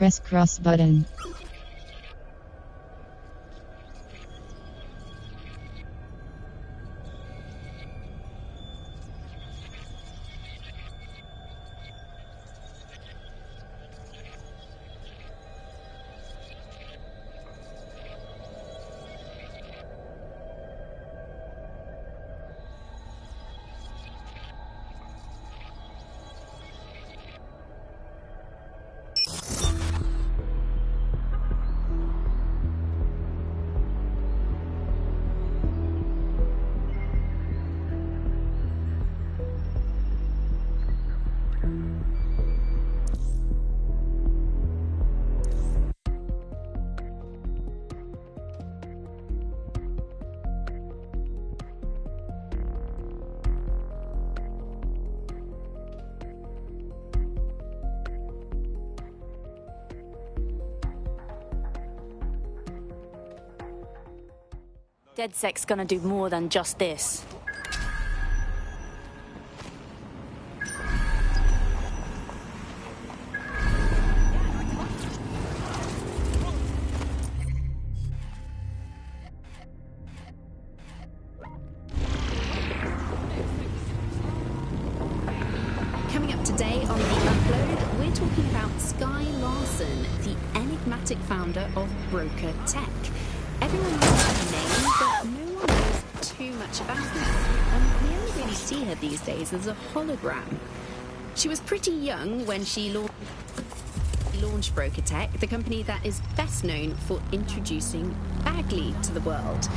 Press cross button. DeadSec's gonna do more than just this. Coming up today on The Upload, we're talking about Sky Larson, the enigmatic founder of Broker Tech. Everyone knows her name, but no one knows too much about her, and we only really see her these days as a hologram. She was pretty young when she launched Broker Tech, the company that is best known for introducing Bagley to the world.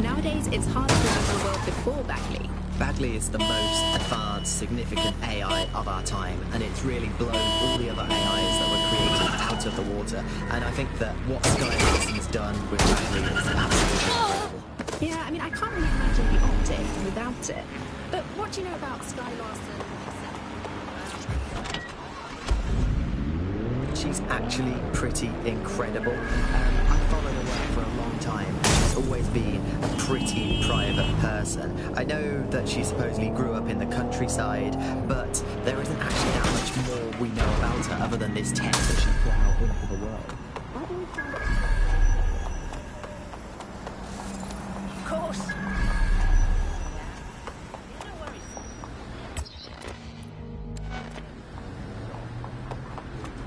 Nowadays, it's hard to remember the world before Bagley. Bagley is the most advanced, significant AI of our time, and it's really blown all the other AIs that were created out of the water. And I think that what Sky Larson's done with Bagley is absolutely incredible. Yeah, I mean, I can't really imagine the optic without it. But what do you know about Sky Larson? She's actually pretty incredible. I've followed her work for a long time. She's always been a pretty private person. I know that she supposedly grew up in the countryside, but there isn't actually that much more we know about her other than this tech that she put out into the world. Of course.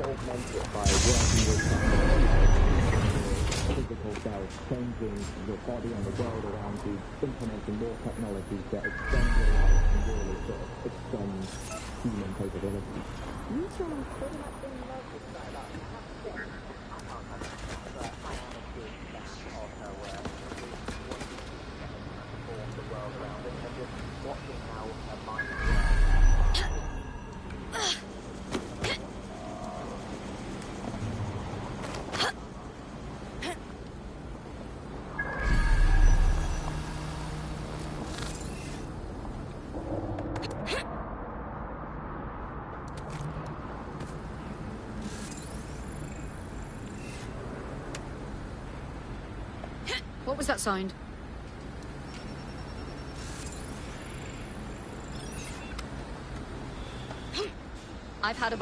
Augmented by working with physical cells, changing your body and the world around you, implementing more technologies that extend your life and really sort of extend human capabilities. You sound pretty much in love with that. I can't have it, but I am a big fan of her work. Transform the world around us and just watching how her mind works. What was that sound? I've had a...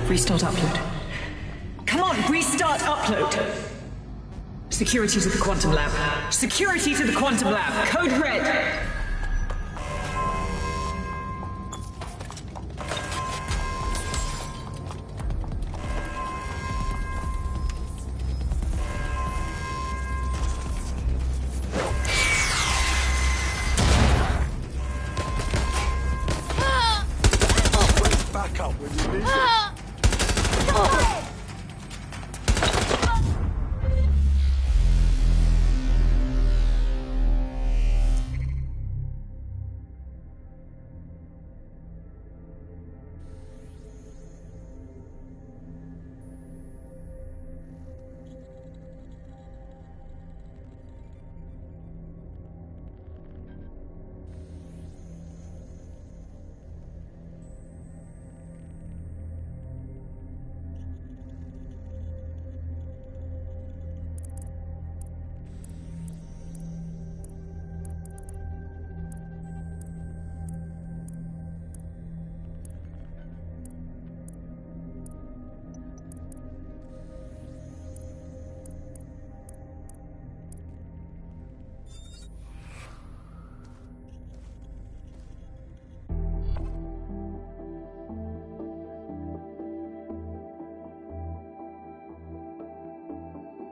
Restart upload. Come on, restart upload! Security to the quantum lab. Security to the quantum lab. Code red. Back up when you need it.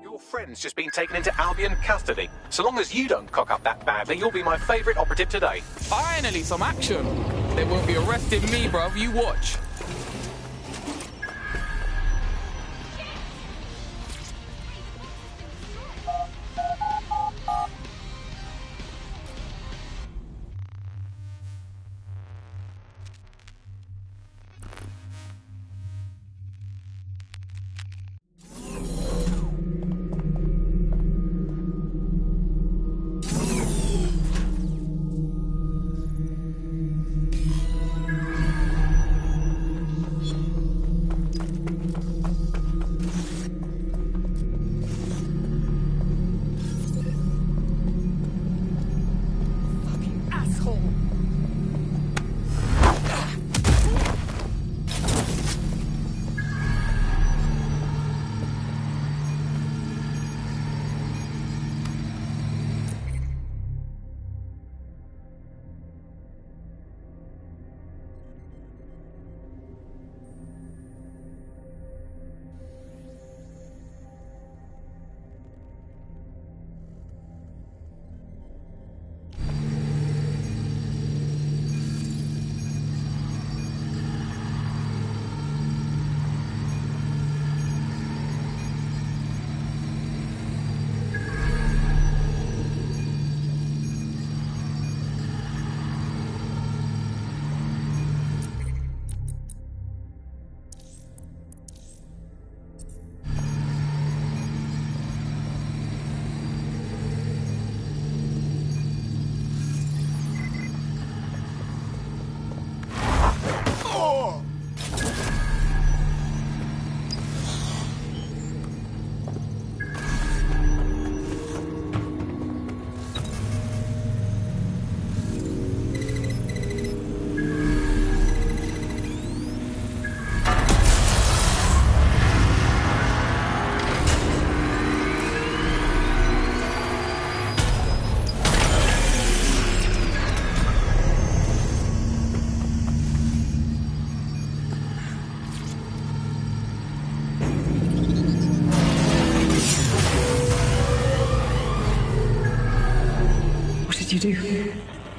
Your friend's just been taken into Albion custody. So long as you don't cock up that badly, you'll be my favourite operative today. Finally, some action. They won't be arresting me, bruv. You watch.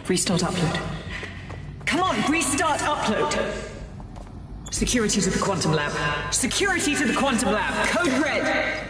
Restart upload. Come on, restart upload! Security to the quantum lab. Security to the quantum lab. Code red!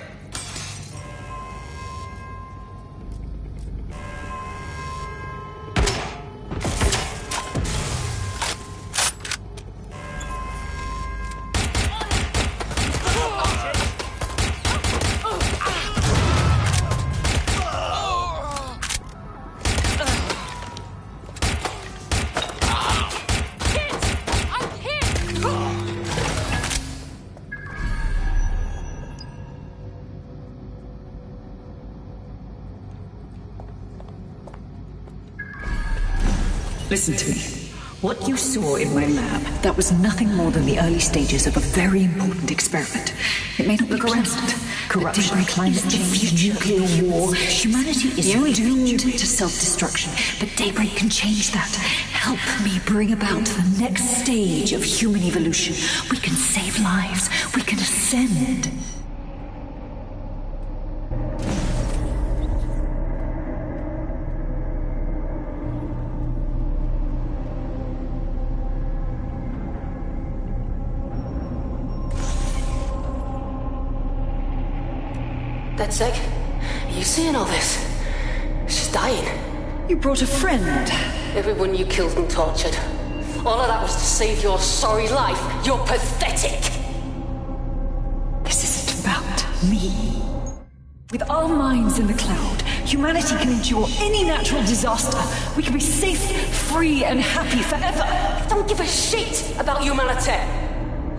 Listen to me. What you saw in my lab, that was nothing more than the early stages of a very important experiment. It may not look pleasant. Corruption, climate change, nuclear war. Humanity is doomed to self-destruction, but Daybreak can change that. Help me bring about the next stage of human evolution. We can save lives. We can ascend. Dead sick? Are you seeing all this? She's dying. You brought a friend. Everyone you killed and tortured. All of that was to save your sorry life. You're pathetic! This isn't about me. With our minds in the cloud, humanity can endure any natural disaster. We can be safe, free, and happy forever. I don't give a shit about humanity.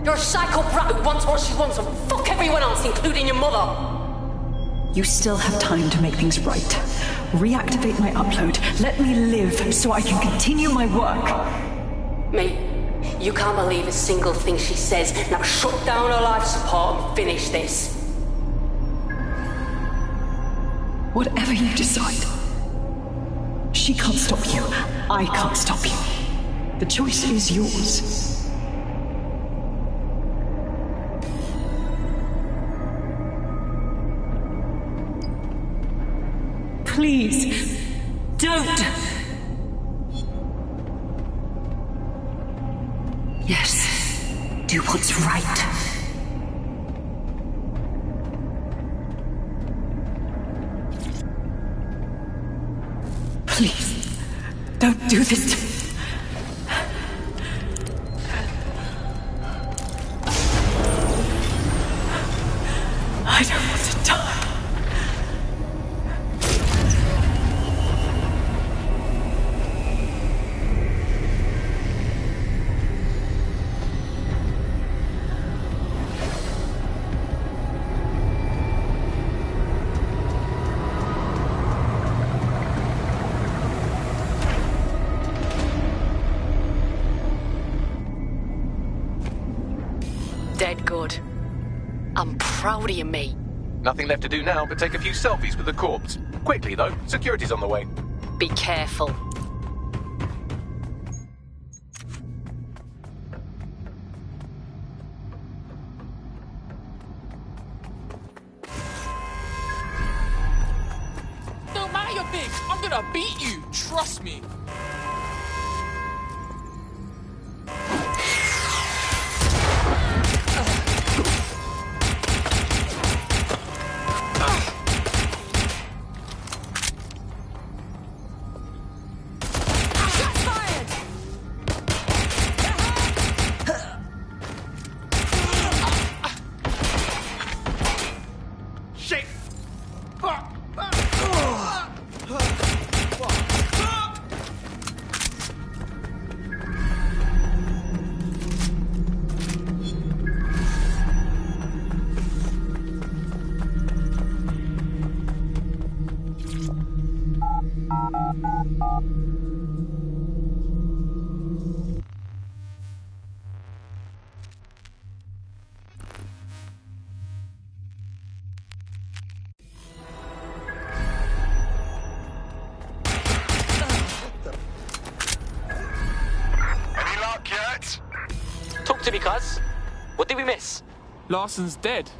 You're a psycho brat who wants what she wants and fuck everyone else, including your mother. You still have time to make things right. Reactivate my upload. Let me live so I can continue my work. Mate, you can't believe a single thing she says. Now shut down her life support and finish this. Whatever you decide. She can't stop you. I can't stop you. The choice is yours. Please, don't! Yes, do what's right. Please, don't do this to me. I don't want to die. Dead good. I'm proud of you, mate. Nothing left to do now but take a few selfies with the corpse. Quickly, though. Security's on the way. Be careful. Don't matter your big. I'm gonna beat you. Trust me. Talk to me, cuz. What did we miss? Larson's dead.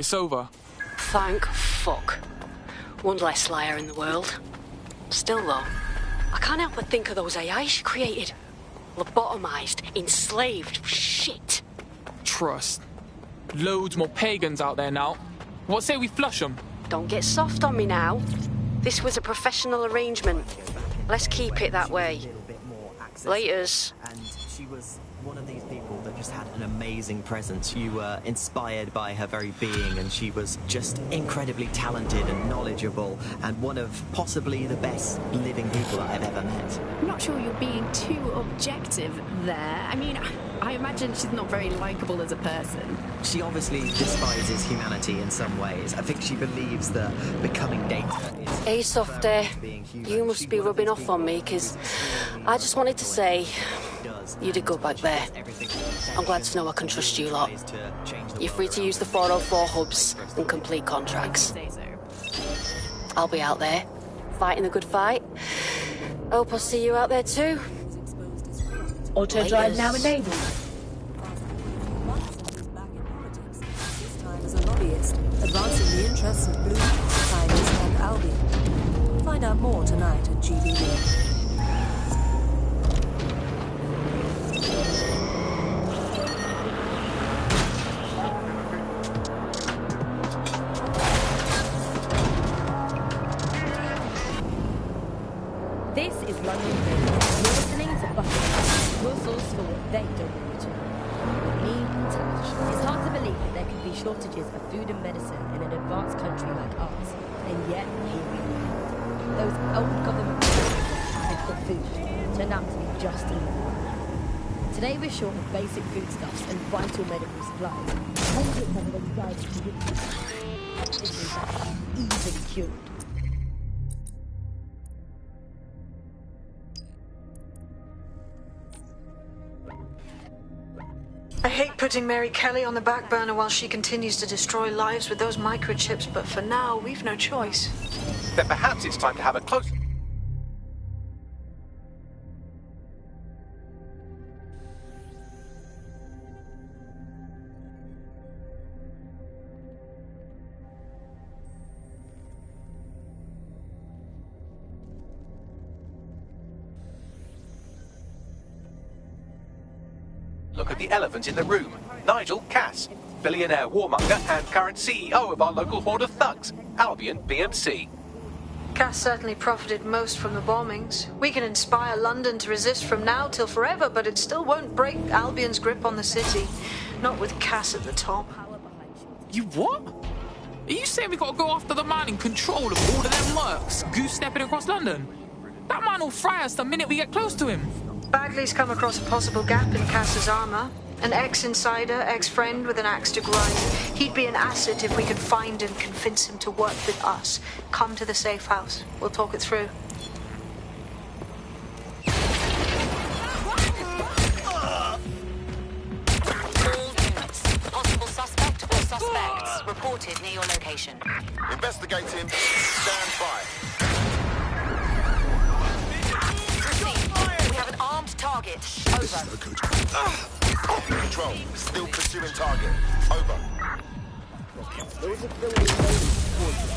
It's over. Thank fuck. One less liar in the world. Still, though, I can't help but think of those AI she created. Lobotomized, enslaved, shit. Trust. Loads more pagans out there now. What say we flush them? Don't get soft on me now. This was a professional arrangement. Let's keep it that way. Laters. And she was one of these people that just had an amazing presence. You were inspired by her very being, and she was just incredibly talented and knowledgeable, and one of possibly the best living people that I've ever met. I'm not sure you're being too objective there. I mean, I imagine she's not very likable as a person. She obviously despises humanity in some ways. I think she believes that becoming data is... Hey, Softy. You must be rubbing off on me, because I just wanted to say you did good back there. I'm glad to know I can trust you lot. You're free to use the 404 hubs and complete contracts. I'll be out there, fighting the good fight. Hope I'll see you out there too. Auto drive now enabled. This time as a lobbyist, advancing the interests of Blue, Tigers and Albion. Find out more tonight at GBB. This is London News. You're listening to Buckingham, your source for what they don't want to know. Me and Tash. It's hard to believe that there could be shortages of food and medicine in an advanced country like ours. And yet, here we are. Those old government programs for food turned out to be just enough. Today we're short of basic foodstuffs and vital medical supplies. Hundreds have already died of conditions. This is actually easily cured. I hate putting Mary Kelly on the back burner while she continues to destroy lives with those microchips, but for now, we've no choice. Then perhaps it's time to have a close... look at the elephant in the room. Nigel Cass, billionaire warmonger and current CEO of our local horde of thugs, Albion BMC. Cass certainly profited most from the bombings. We can inspire London to resist from now till forever, but it still won't break Albion's grip on the city. Not with Cass at the top. You what? Are you saying we gotta go after the man in control of all of them mercs, goose-stepping across London? That man will fry us the minute we get close to him. Bagley's come across a possible gap in Cass's armor. An ex-insider, ex-friend with an axe to grind. He'd be an asset if we could find and convince him to work with us. Come to the safe house. We'll talk it through. All units. Possible suspect or suspects reported near your location. Investigating. Stand by. Target. Over. Control. Still pursuing target. Over. There was a towards the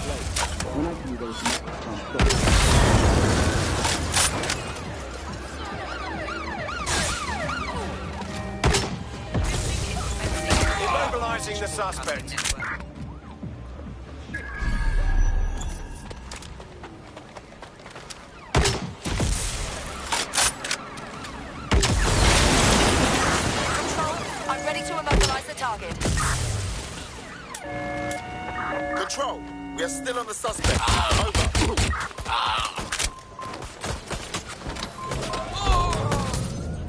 place. When I knew there was Immobilizing the suspect. Control, we are still on the suspect. Over.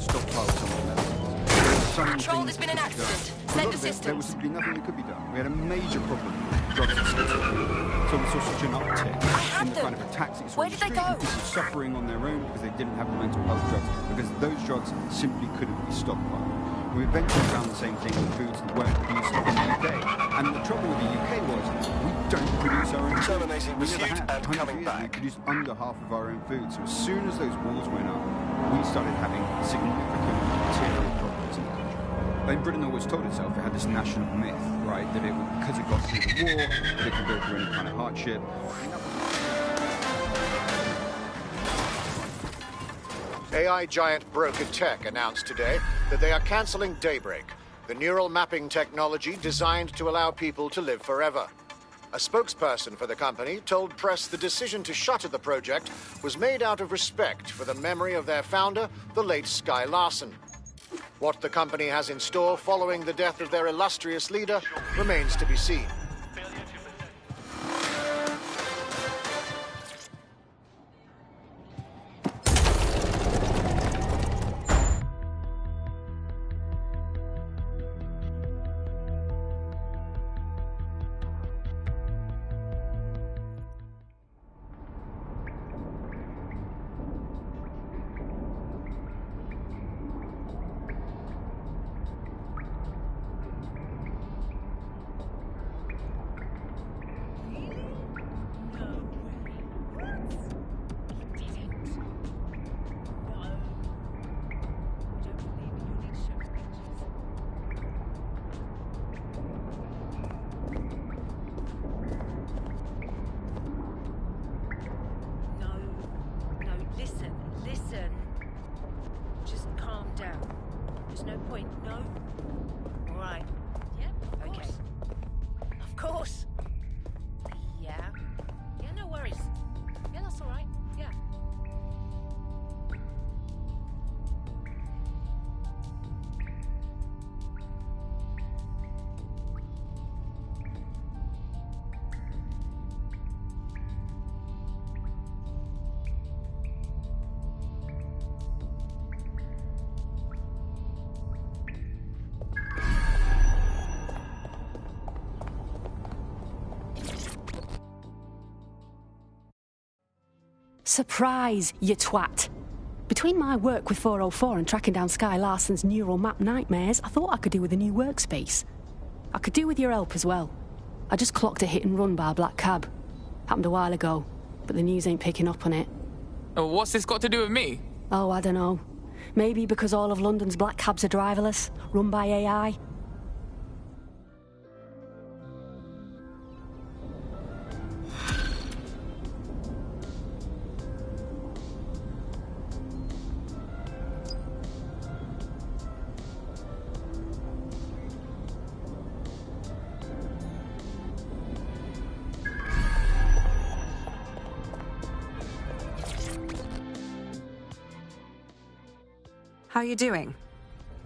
Stockpile somewhere. Control, there's been an accident. Send assistance. There was simply nothing that could be done. We had a major problem with drugs and sex. So we saw such an uptick in the kind of attacks that you saw. Where did they go? People suffering on their own because they didn't have the mental health drugs, because those drugs simply couldn't be stockpiled. We eventually found the same thing with foods that weren't produced in the UK. And the trouble with the UK was we don't produce our own food. Terminating We never pursuit had. and coming back. We produced under half of our own food. So as soon as those wars went up, we started having significant material problems in the country. And Britain always told itself it had this national myth, right, that because it got through the war, that it could go through any kind of hardship. AI giant Broker Tech announced today that they are cancelling Daybreak, the neural mapping technology designed to allow people to live forever. A spokesperson for the company told press the decision to shutter the project was made out of respect for the memory of their founder, the late Skye Larson. What the company has in store following the death of their illustrious leader remains to be seen. Listen. Just calm down. There's no point, no? All right. Yeah, okay. Of course. Yeah. Yeah, no worries. Yeah, that's all right. Yeah. Surprise, you twat. Between my work with 404 and tracking down Skye Larson's neural map nightmares, I thought I could do with a new workspace. I could do with your help as well. I just clocked a hit and run by a black cab. Happened a while ago, but the news ain't picking up on it. Oh, what's this got to do with me? Oh, I don't know. Maybe because all of London's black cabs are driverless, run by AI. How are you doing?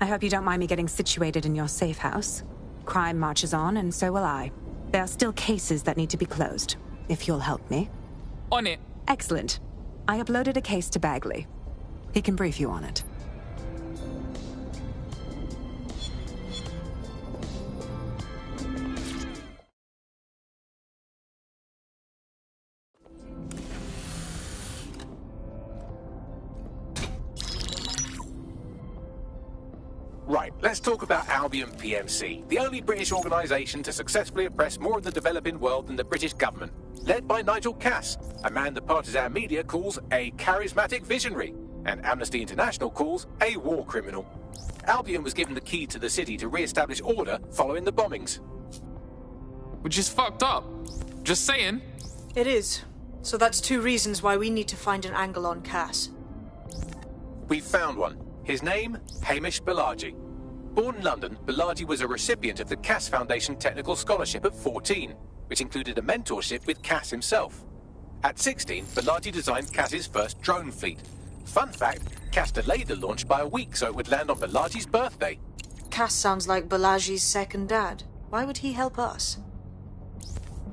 I hope you don't mind me getting situated in your safe house. Crime marches on, and so will I. There are still cases that need to be closed, if you'll help me. On it. Excellent. I uploaded a case to Bagley. He can brief you on it. Right, let's talk about Albion PMC, the only British organisation to successfully oppress more of the developing world than the British government. Led by Nigel Cass, a man the partisan media calls a charismatic visionary, and Amnesty International calls a war criminal. Albion was given the key to the city to re-establish order following the bombings. Which is fucked up. Just saying. It is. So that's two reasons why we need to find an angle on Cass. We've found one. His name, Hamish Balaji. Born in London, Balaji was a recipient of the Cass Foundation Technical Scholarship at 14, which included a mentorship with Cass himself. At 16, Balaji designed Cass's first drone fleet. Fun fact, Cass delayed the launch by a week so it would land on Balaji's birthday. Cass sounds like Balaji's second dad. Why would he help us?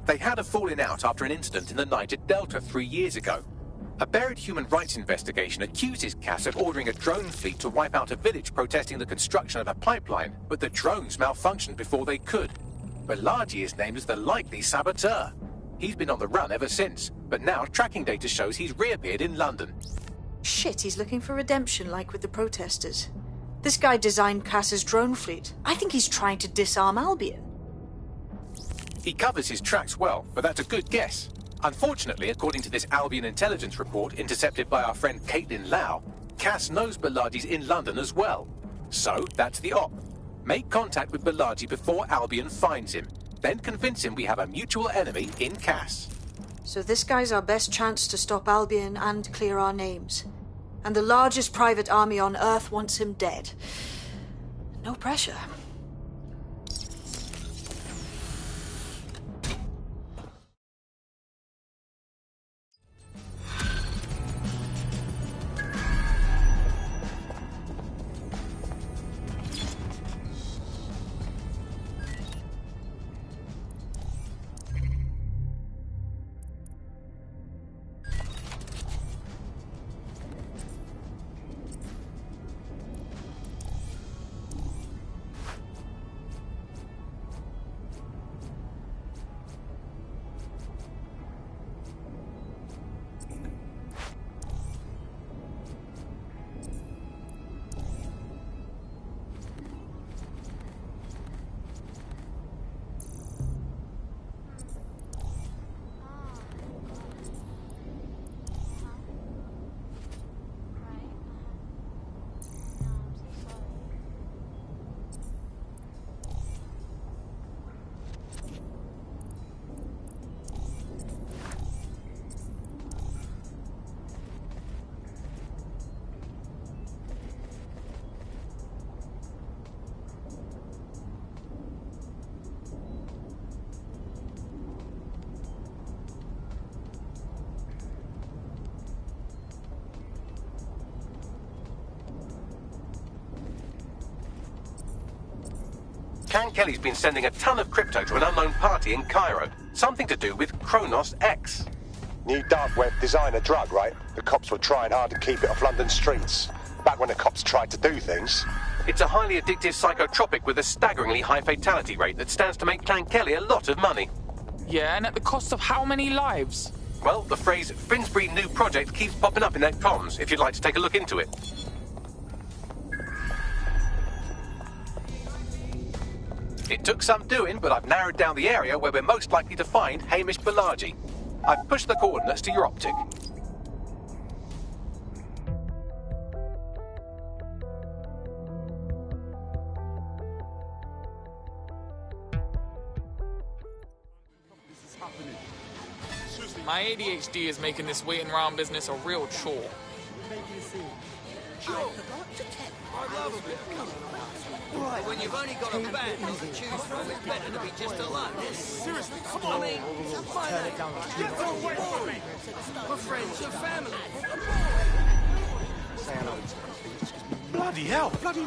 They had a falling out after an incident in the Niger Delta 3 years ago. A buried human rights investigation accuses Cass of ordering a drone fleet to wipe out a village protesting the construction of a pipeline, but the drones malfunctioned before they could. Balaji is named as the likely saboteur. He's been on the run ever since, but now tracking data shows he's reappeared in London. Shit, he's looking for redemption like with the protesters. This guy designed Cass's drone fleet. I think he's trying to disarm Albion. He covers his tracks well, but that's a good guess. Unfortunately, according to this Albion intelligence report intercepted by our friend Caitlin Lau, Cass knows Balaji's in London as well. So, that's the op. Make contact with Balaji before Albion finds him. Then convince him we have a mutual enemy in Cass. So this guy's our best chance to stop Albion and clear our names. And the largest private army on Earth wants him dead. No pressure. Can Kelly's been sending a ton of crypto to an unknown party in Cairo. Something to do with Kronos X. New dark web designer drug, right? The cops were trying hard to keep it off London streets. Back when the cops tried to do things. It's a highly addictive psychotropic with a staggeringly high fatality rate that stands to make Clan Kelly a lot of money. Yeah, and at the cost of how many lives? Well, the phrase Finsbury New Project keeps popping up in their comms, if you'd like to take a look into it. It took some doing, but I've narrowed down the area where we're most likely to find Hamish Balaji. I've pushed the coordinates to your optic. My ADHD is making this waiting around business a real chore. I love a bit of company. Right, when you've only got a band to choose from, it's better to be just alone. Seriously, I mean, why not? Get away from me! We're friends and family. Say hello to me. Bloody hell! Bloody...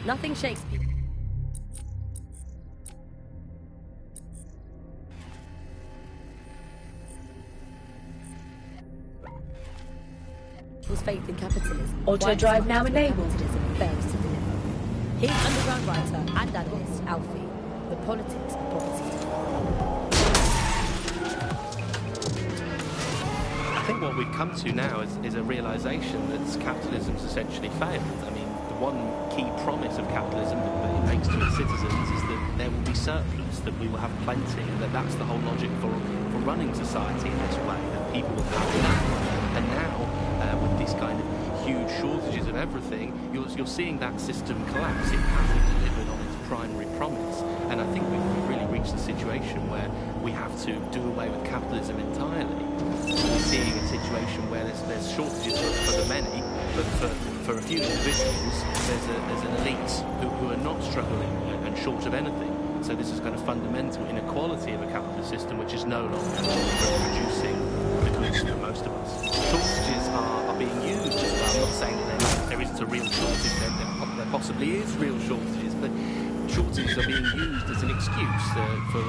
Nothing shakes people. Faith in capitalism. Auto drive now enabled. Capitalism fails to deliver. Here's underground writer and analyst Alfie. The politics of property. I think what we've come to now is a realisation that capitalism's essentially failed. I mean, the one key promise of capitalism that it makes to its citizens is that there will be surplus, that we will have plenty, and that's the whole logic for running society in this way, that people will have enough. And now, with these kind of huge shortages of everything, you're seeing that system collapse. It hasn't delivered on its primary promise. And I think we've really reached a situation where we have to do away with capitalism entirely. We're seeing a situation where there's shortages for the many, but for a few individuals, there's an elite who are not struggling and short of anything. So this is kind of fundamental inequality of a capitalist system, which is no longer producing the goods for most of us. Shortages are being used as well. I'm not saying that there isn't a real shortage, there possibly is real shortages, but shortages are being used as an excuse for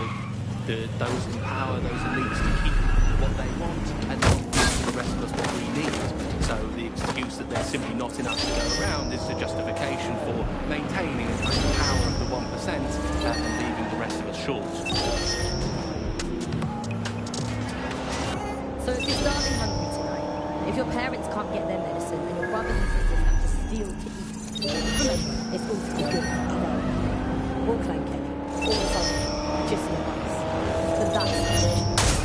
those in power, those elites, to keep what they want and not give the rest of us what we need. So the excuse that there's simply not enough to go around is a justification for maintaining the kind of power of the 1% and leaving the rest of us short. So if you're starving hungry tonight, if your parents can't get their medicine and your brothers and sisters have to steal to eat, remember, it's all for the good, you know. All Clan Kelly, all family, just no us. But that's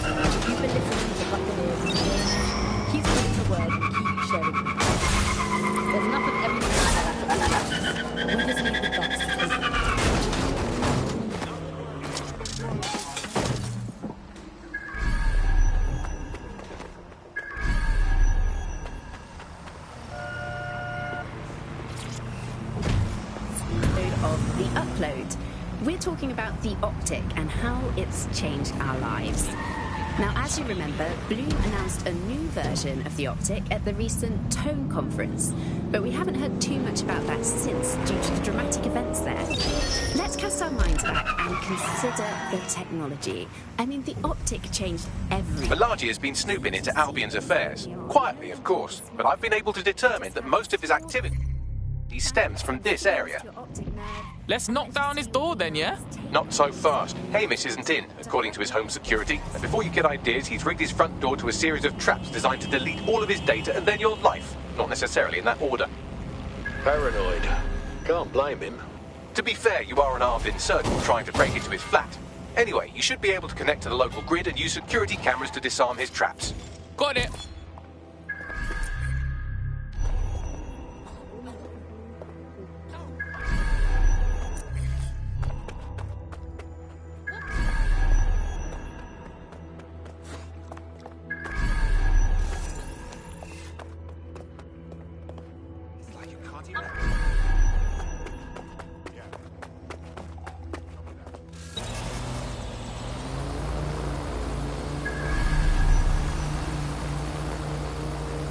of The Upload. We're talking about the optic and how it's changed our lives. Now, as you remember, Bloom announced a new version of the optic at the recent Tone conference, but we haven't heard too much about that since due to the dramatic events there. Let's cast our minds back and consider the technology. I mean, the optic changed everything. Malaji has been snooping into Albion's affairs. Quietly, of course, but I've been able to determine that most of his activity stems from this area. Let's knock down his door then, yeah? Not so fast. Hamish isn't in, according to his home security. And before you get ideas, he's rigged his front door to a series of traps designed to delete all of his data and then your life. Not necessarily in that order. Paranoid. Can't blame him. To be fair, you are an armed insurgent trying to break into his flat. Anyway, you should be able to connect to the local grid and use security cameras to disarm his traps. Got it.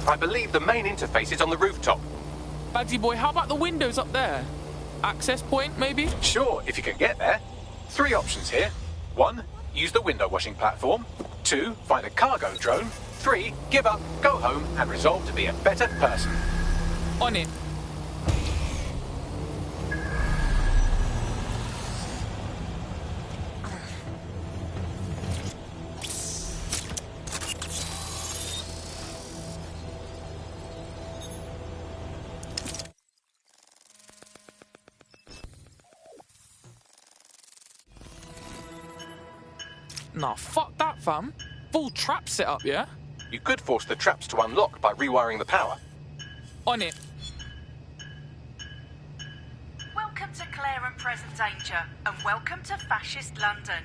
I believe the main interface is on the rooftop. Bagsy boy, how about the windows up there? Access point, maybe? Sure, if you can get there. 3 options here. 1, use the window washing platform. 2, find a cargo drone. 3, give up, go home, and resolve to be a better person. On it. Nah, fuck that, fam. Full trap setup, yeah? You could force the traps to unlock by rewiring the power. On it. Welcome to Claire and Present Danger, and welcome to Fascist London.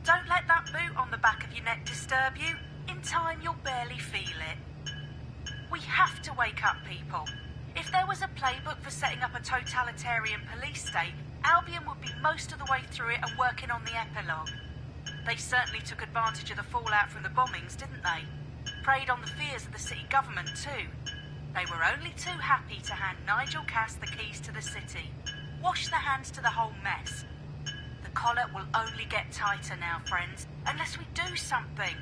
Don't let that boot on the back of your neck disturb you. In time, you'll barely feel it. We have to wake up, people. If there was a playbook for setting up a totalitarian police state, Albion would be most of the way through it and working on the epilogue. They certainly took advantage of the fallout from the bombings, didn't they? Preyed on the fears of the city government, too. They were only too happy to hand Nigel Cass the keys to the city. Wash their hands to the whole mess. The collar will only get tighter now, friends, unless we do something.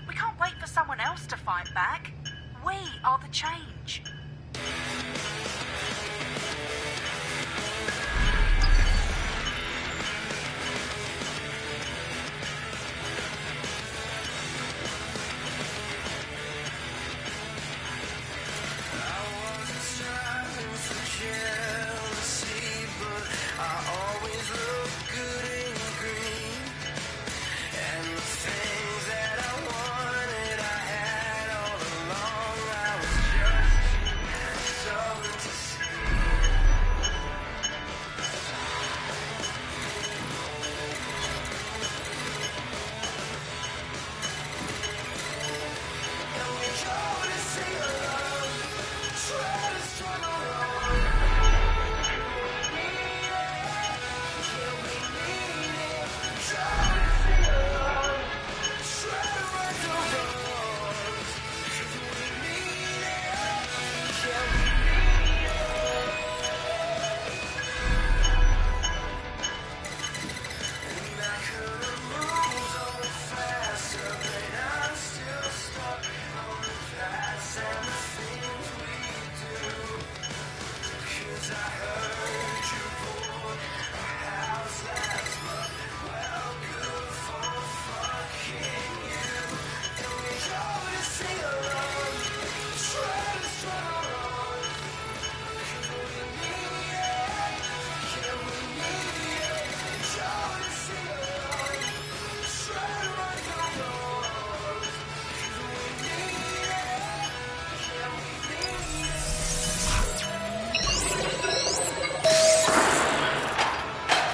We can't wait for someone else to fight back. We are the change.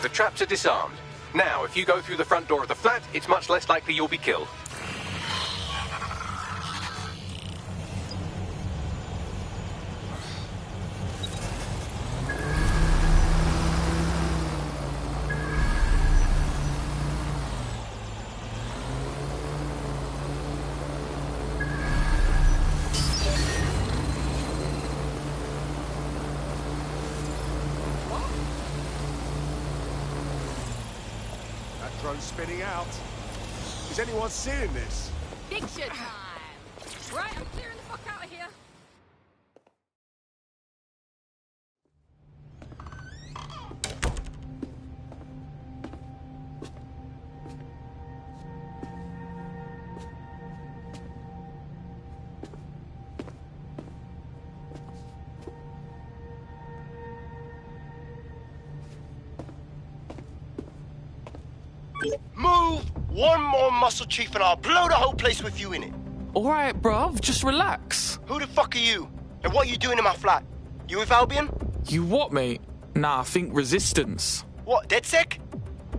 The traps are disarmed. Now, if you go through the front door of the flat, it's much less likely you'll be killed. drone spinning out. Is anyone seeing this? Picture time! Right, I'm clearing the fuck out of here. Move one more muscle, Chief, and I'll blow the whole place with you in it. Alright, bruv, just relax. Who the fuck are you? And what are you doing in my flat? You with Albion? You what, mate? Nah, I think resistance. What, DedSec?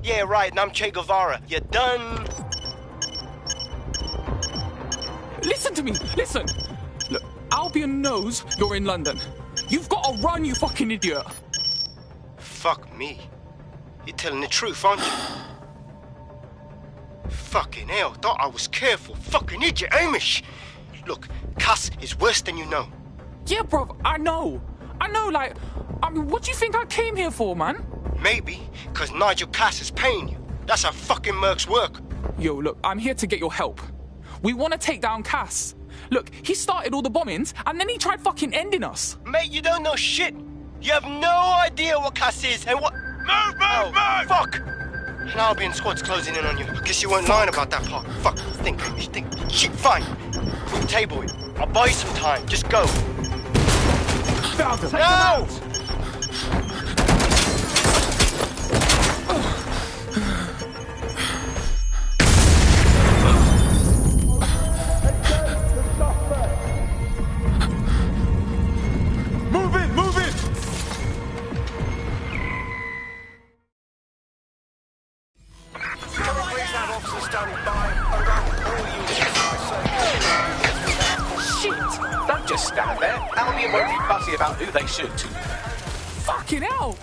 Yeah, right, and I'm Che Guevara. You done? Listen to me, listen. Look, Albion knows you're in London. You've got to run, you fucking idiot. Fuck me. You're telling the truth, aren't you? Fucking hell, thought I was careful. Fucking idiot, Amish. Look, Cass is worse than you know. Yeah, bruv, I know, like, I mean, what do you think I came here for, man? Maybe, because Nigel Cass is paying you. That's how fucking mercs work. Yo, look, I'm here to get your help. We want to take down Cass. Look, he started all the bombings, and then he tried fucking ending us. Mate, you don't know shit. You have no idea what Cass is and what... Move! Fuck! An Albion squad's closing in on you. I guess you weren't lying about that part. Fuck, think. Shit, fine. We'll table it. I'll buy you some time. Just go. No! Move it! Shit! Don't just stand there. Albion won't be fussy about who they shoot. Fucking hell!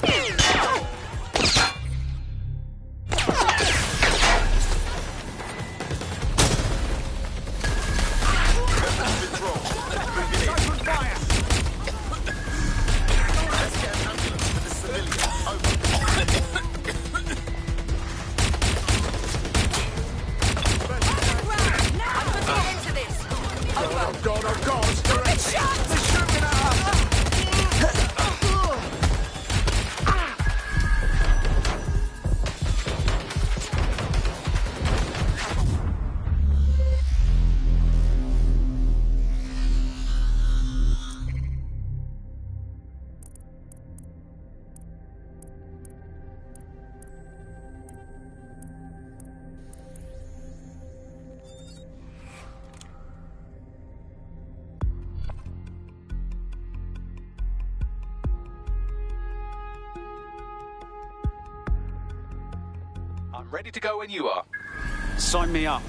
I'm ready to go when you are. Sign me up.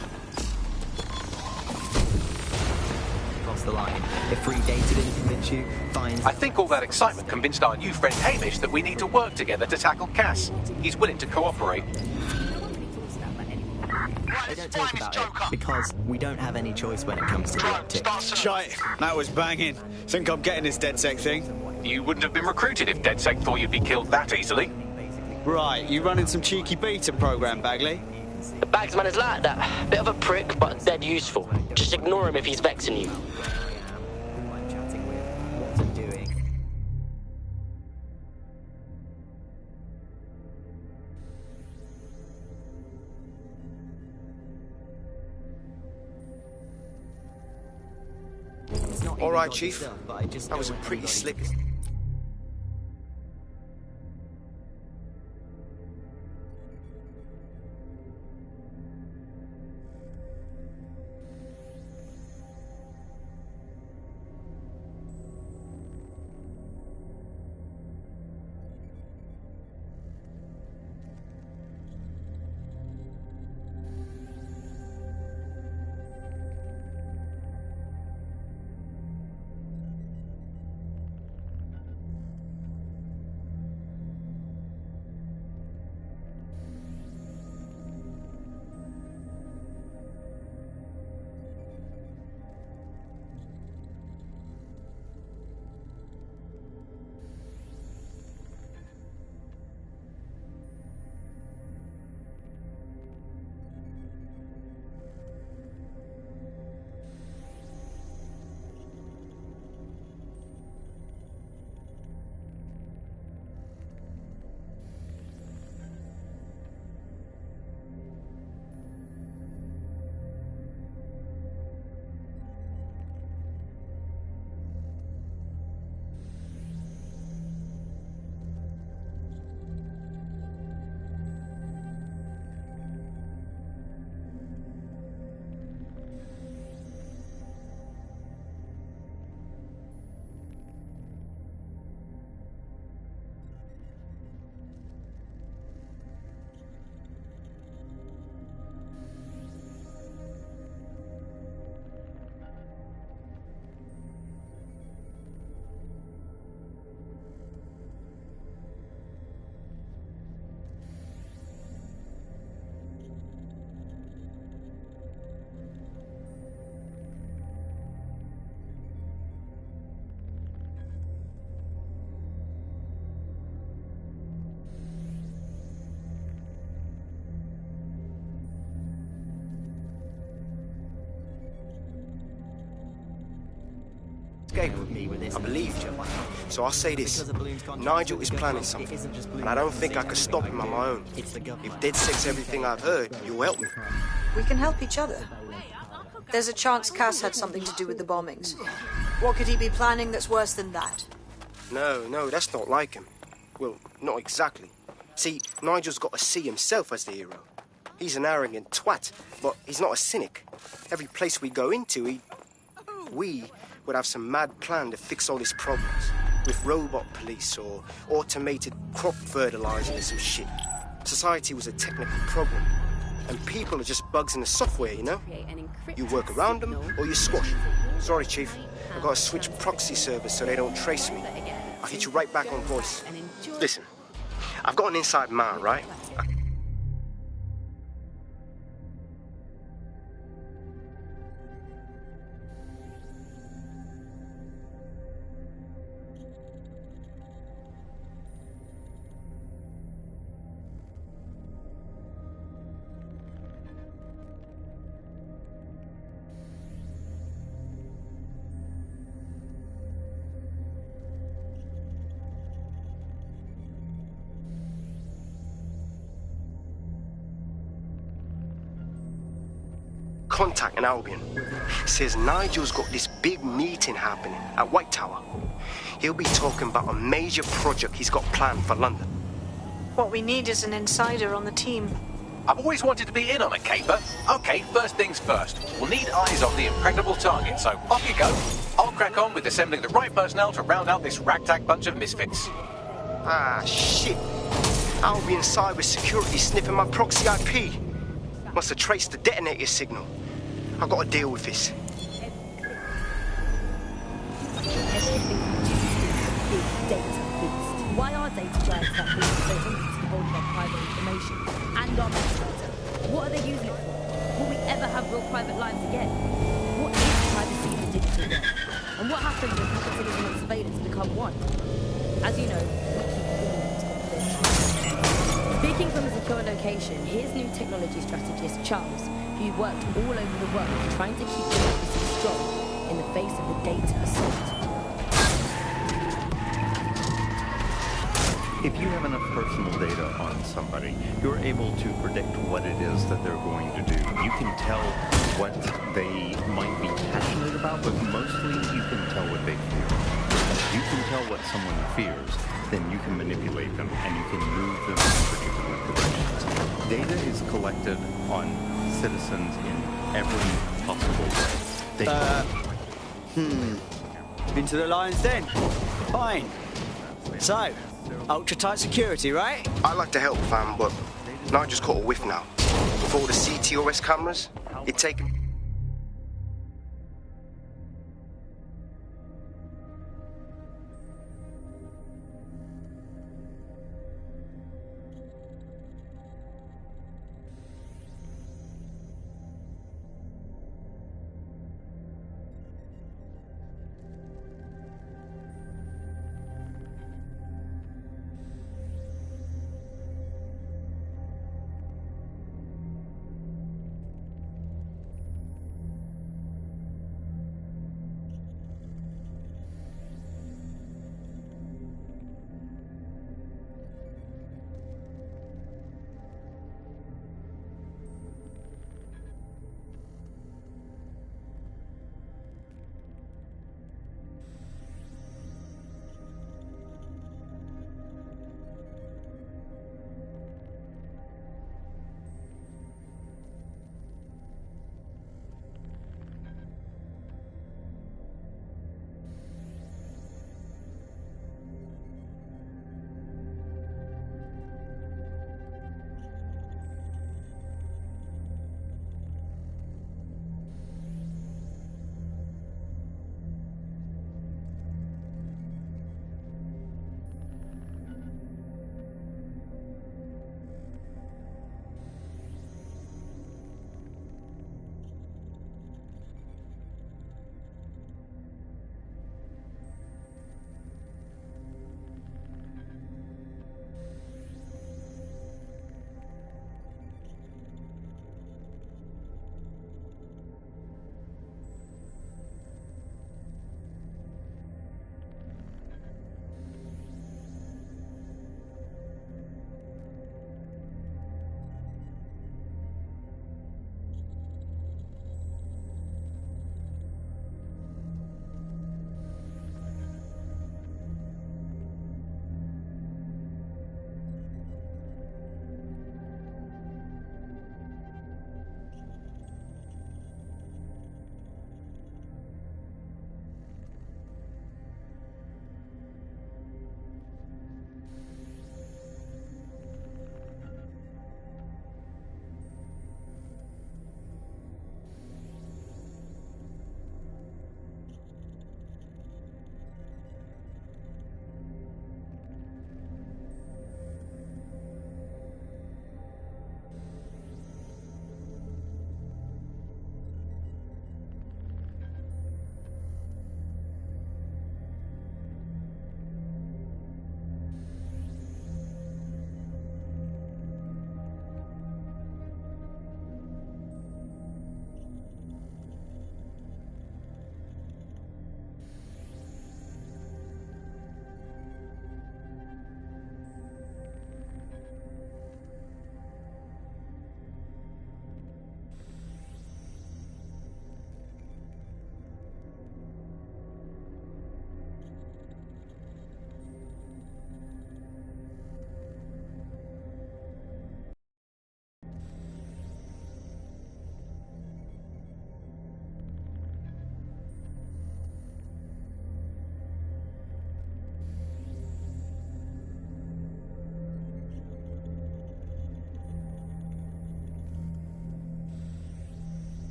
Cross the line. If free data didn't convince you, fine. I think all that excitement convinced our new friend Hamish that we need to work together to tackle Cass. He's willing to cooperate. They don't talk about it because we don't have any choice when it comes to the optics. Shite, that was banging. Think I'm getting this DedSec thing? You wouldn't have been recruited if DedSec thought you'd be killed that easily. Right, you running some cheeky beta program, Bagley? The Bagsman is like that. Bit of a prick, but dead useful. Just ignore him if he's vexing you. All right, Chief. That was a pretty slick... escape. I believed you. So I'll say this. Nigel is planning something, and I don't think I could stop him on my own. If DedSec's everything I've heard, you'll help me. We can help each other. There's a chance Cass had something to do with the bombings. What could he be planning that's worse than that? No, that's not like him. Well, not exactly. See, Nigel's got to see himself as the hero. He's an arrogant twat, but he's not a cynic. Every place we go into, we would have some mad plan to fix all his problems. With robot police or automated crop fertilizer or some shit. Society was a technical problem. And people are just bugs in the software, you know? You work around them or you squash them. Sorry, Chief. I've got to switch proxy servers so they don't trace me. I'll hit you right back on voice. Listen, I've got an inside man, right? Contact in Albion. Says Nigel's got this big meeting happening at White Tower. He'll be talking about a major project he's got planned for London. What we need is an insider on the team. I've always wanted to be in on a caper. Okay, first things first. We'll need eyes on the impregnable target, so off you go. I'll crack on with assembling the right personnel to round out this ragtag bunch of misfits. Ah, shit. Albion cyber security sniffing my proxy IP. Must have traced the detonator signal. I've got to deal with this. Why are data drives that boost so easy to hold their private information and our metadata? What are they using it for? Will we ever have real private lives again? What is privacy in the digital world? And what happens when capitalism and surveillance become one? As you know, we keep all confidential. Speaking from a secure location, here's new technology strategist Charles, who worked all over the world trying to keep democracy strong in the face of the data assault. If you have enough personal data on somebody, you're able to predict what it is that they're going to do. You can tell what they might be passionate about, but mostly you can tell what they fear. If you can tell what someone fears, then you can manipulate them and you can move them in particular directions. Data is collected on citizens in every possible way. Into the lion's den. Fine. So, ultra-tight security, right? I like to help, fam, but Nigel's caught a whiff now. With all the CTOS cameras, it'd take...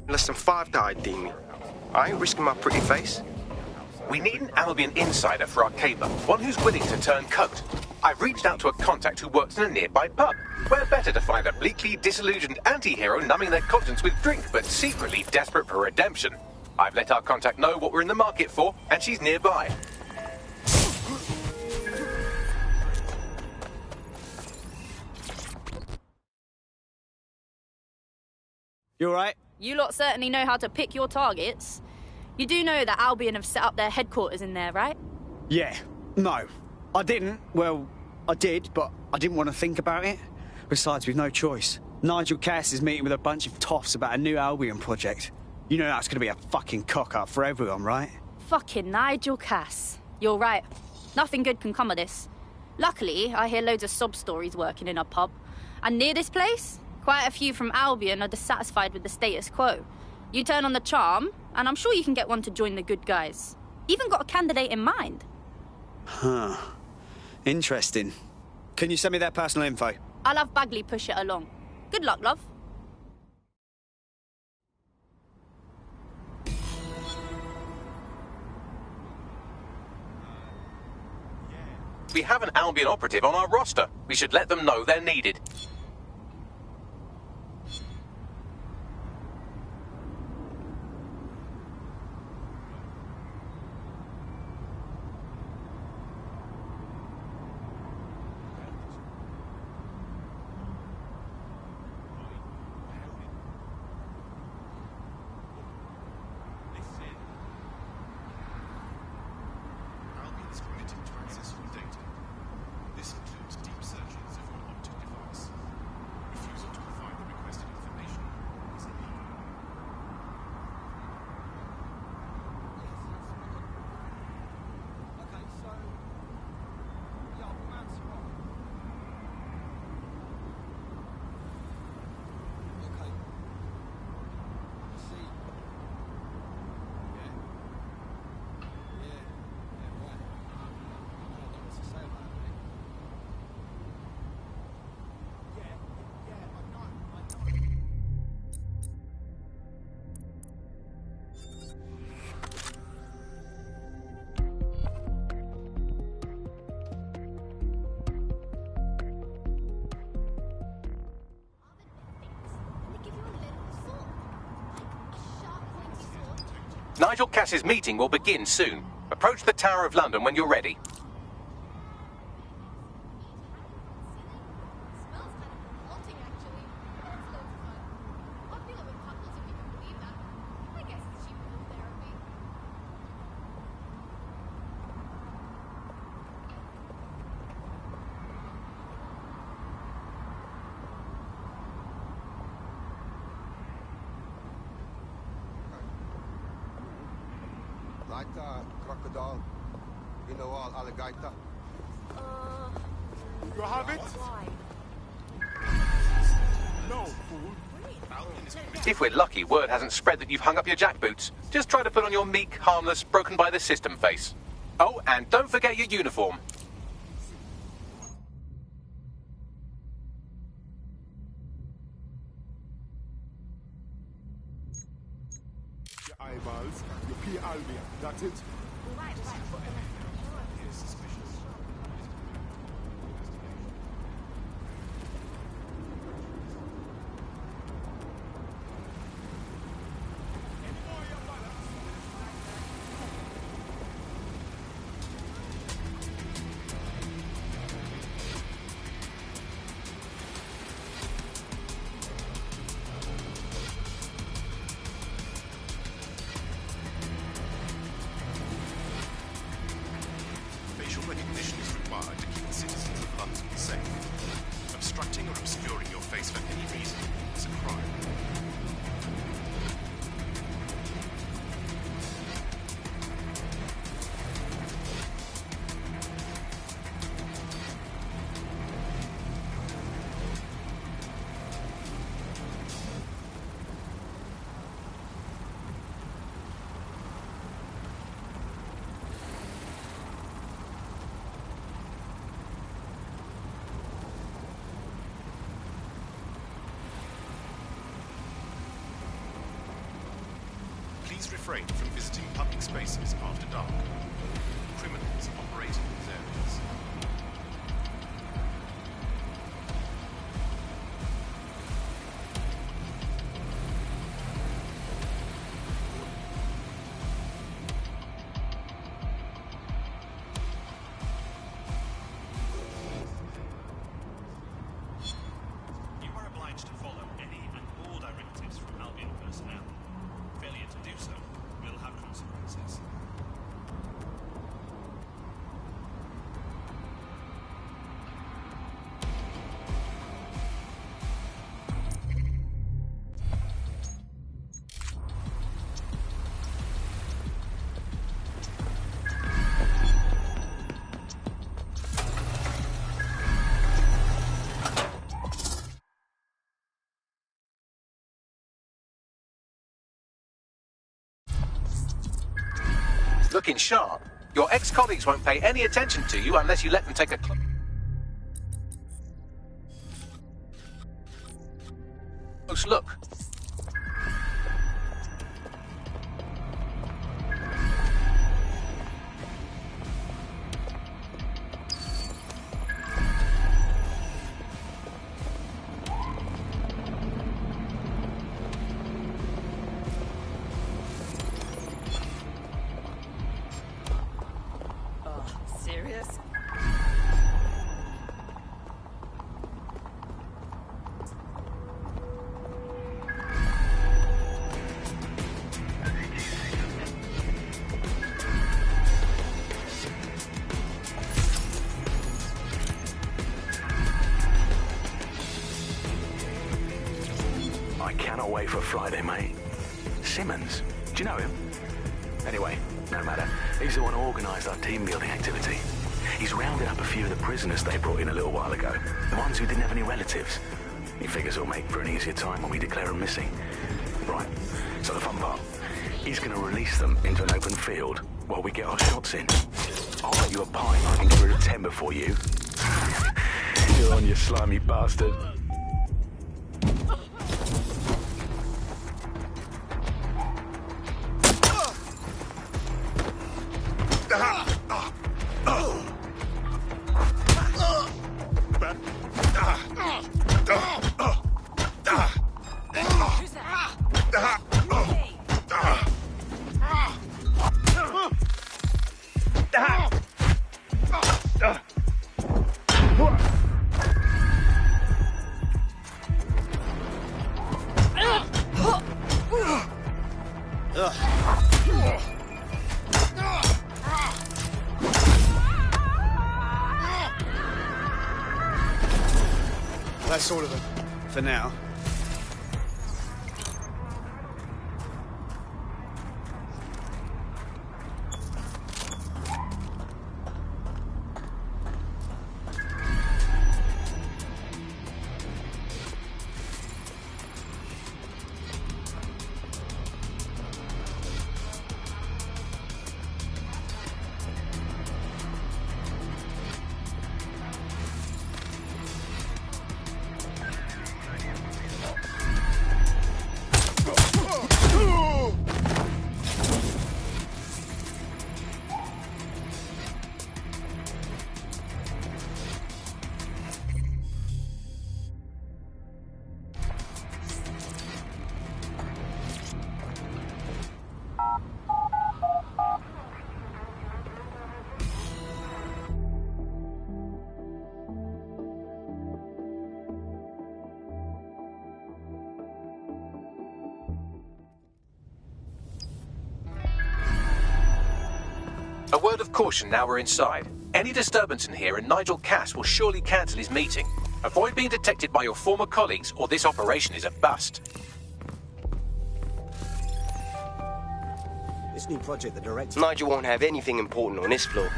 Less than 5 to ID me. I ain't risking my pretty face. We need an Albion insider for our cabler, one who's willing to turn coat. I've reached out to a contact who works in a nearby pub. Where better to find a bleakly disillusioned anti-hero numbing their conscience with drink, but secretly desperate for redemption. I've let our contact know what we're in the market for, and she's nearby. You alright? You lot certainly know how to pick your targets. You do know that Albion have set up their headquarters in there, right? Yeah. No. I didn't. Well, I did, but I didn't want to think about it. Besides, we've no choice. Nigel Cass is meeting with a bunch of toffs about a new Albion project. You know that's going to be a fucking cock-up for everyone, right? Fucking Nigel Cass. You're right. Nothing good can come of this. Luckily, I hear loads of sob stories working in a pub. And near this place, quite a few from Albion are dissatisfied with the status quo. You turn on the charm, and I'm sure you can get one to join the good guys. Even got a candidate in mind. Huh. Interesting. Can you send me their personal info? I'll have Bagley push it along. Good luck, love. We have an Albion operative on our roster. We should let them know they're needed. Nigel Cass's meeting will begin soon. Approach the Tower of London when you're ready. Crocodile, alligator. You have it? No, fool. If we're lucky, word hasn't spread that you've hung up your jackboots. Just try to put on your meek, harmless, broken by the system face. Oh, and don't forget your uniform. Your eyeballs, your P. Albion, that's it? Please refrain from visiting public spaces after dark. Criminals operate in these areas. You are obliged to follow any and all directives from Albion personnel. Failure to do so will have consequences. Looking sharp. Your ex-colleagues won't pay any attention to you unless you let them take a close look. Serious? I cannot wait for Friday, mate. Simmons, do you know him? Anyway, no matter. He's the one who organised our team-building activity. He's rounded up a few of the prisoners they brought in a little while ago. The ones who didn't have any relatives. He figures it'll make for an easier time when we declare them missing. Right, so the fun part. He's going to release them into an open field while we get our shots in. I'll bet you a pint I can get rid of 10 before you. You're on, you slimy bastard. That's all of them, for now. A word of caution now we're inside. Any disturbance in here and Nigel Cass will surely cancel his meeting. Avoid being detected by your former colleagues or this operation is a bust. This new project, the director... Nigel won't have anything important on this floor.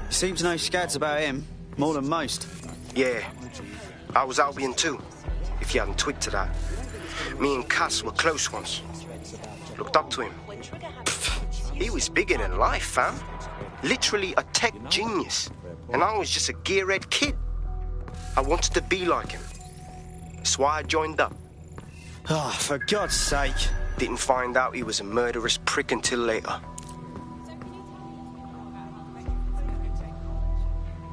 You seem to know scads about him, more than most. Yeah, I was Albion too, if you hadn't twigged to that. Me and Cass were close once. Looked up to him. He was bigger than life, fam. Literally a tech genius. And I was just a gearhead kid. I wanted to be like him. That's why I joined up. Oh, for God's sake. Didn't find out he was a murderous prick until later.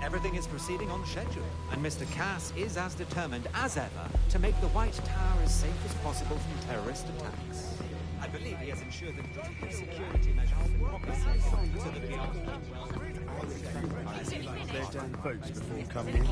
Everything is proceeding on schedule, and Mr. Cass is as determined as ever to make the White Tower as safe as possible from terrorist attacks. I believe he has ensured that the security measures have been properly taken so that we are all well. They're down folks before coming in.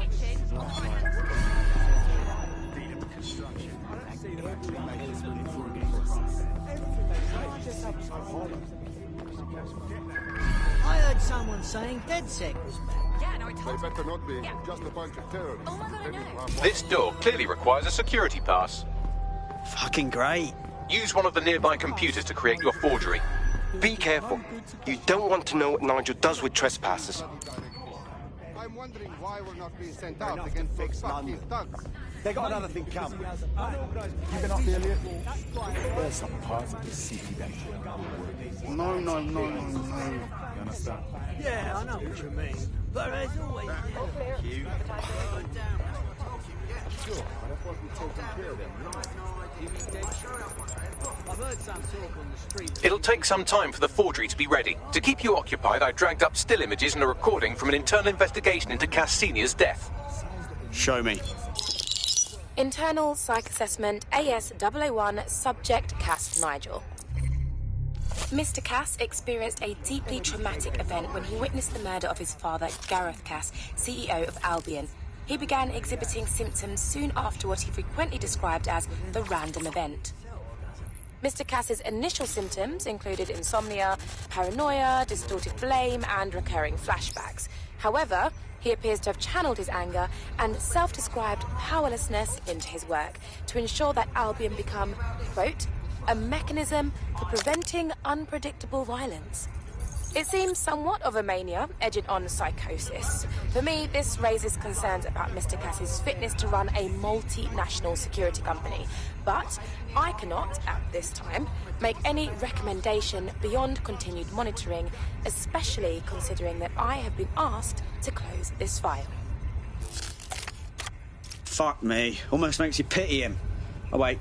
I heard someone saying DedSec was back. Yeah, no, I told They better not be. Just a bunch of terrorists. Oh my God, I know. This door clearly requires a security pass. Fucking great. Use one of the nearby computers to create your forgery. Be careful. You don't want to know what Nigel does with trespassers. I'm wondering why we're not being sent out against those fucking thugs. They got another thing coming. You been up there lately? There's some parts of the city that No. You understand? Yeah, I know what you mean. But there's always... Sure, but I thought we'd taken care of them. I've heard some talk on the street. It'll take some time for the forgery to be ready. To keep you occupied, I dragged up still images and a recording from an internal investigation into Cass Senior's death. Show me. Internal Psych Assessment AS001 Subject Cass Nigel. Mr. Cass experienced a deeply traumatic event when he witnessed the murder of his father, Gareth Cass, CEO of Albion. He began exhibiting symptoms soon after what he frequently described as the random event. Mr. Cass's initial symptoms included insomnia, paranoia, distorted blame, and recurring flashbacks. However, he appears to have channeled his anger and self-described powerlessness into his work to ensure that Albion become, quote, a mechanism for preventing unpredictable violence. It seems somewhat of a mania, edging on psychosis. For me, this raises concerns about Mr. Cass's fitness to run a multinational security company. But I cannot, at this time, make any recommendation beyond continued monitoring, especially considering that I have been asked to close this file. Fuck me. Almost makes you pity him. Oh, wait.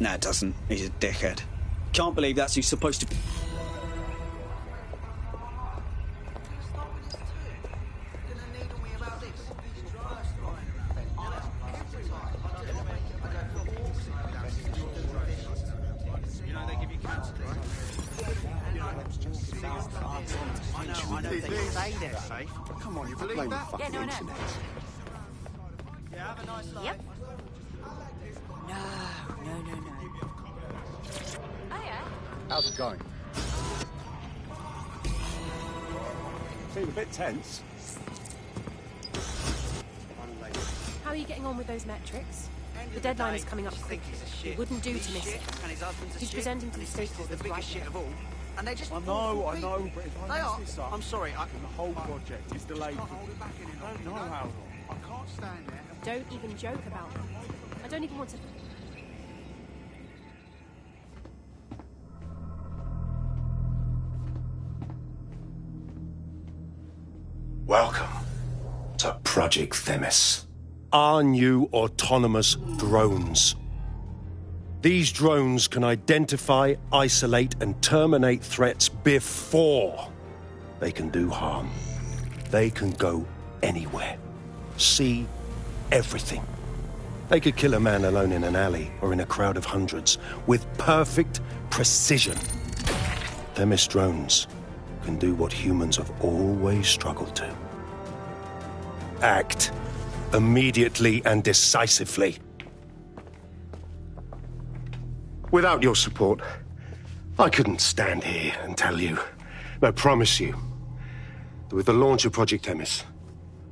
No, it doesn't. He's a dickhead. Can't believe that's who's supposed to be... Come on, you believe that? Yeah, no, I know. Yeah, have a nice life. Yep. No. Oh, yeah? How's it going? Seem a bit tense. How are you getting on with those metrics? The deadline is coming up quickly. It wouldn't do to miss it. He's presenting to the stakeholders right now. And they just... I know, but if I They mess are. this up, I'm sorry, the whole project is delayed. I don't know how. I can't stand there. Don't even joke about it. I don't even want to... Welcome to Project Themis. Our new autonomous drones. These drones can identify, isolate, and terminate threats before they can do harm. They can go anywhere, see everything. They could kill a man alone in an alley or in a crowd of hundreds with perfect precision. Themis drones can do what humans have always struggled to. Act immediately and decisively. Without your support, I couldn't stand here and tell you, I promise you, that with the launch of Project Themis,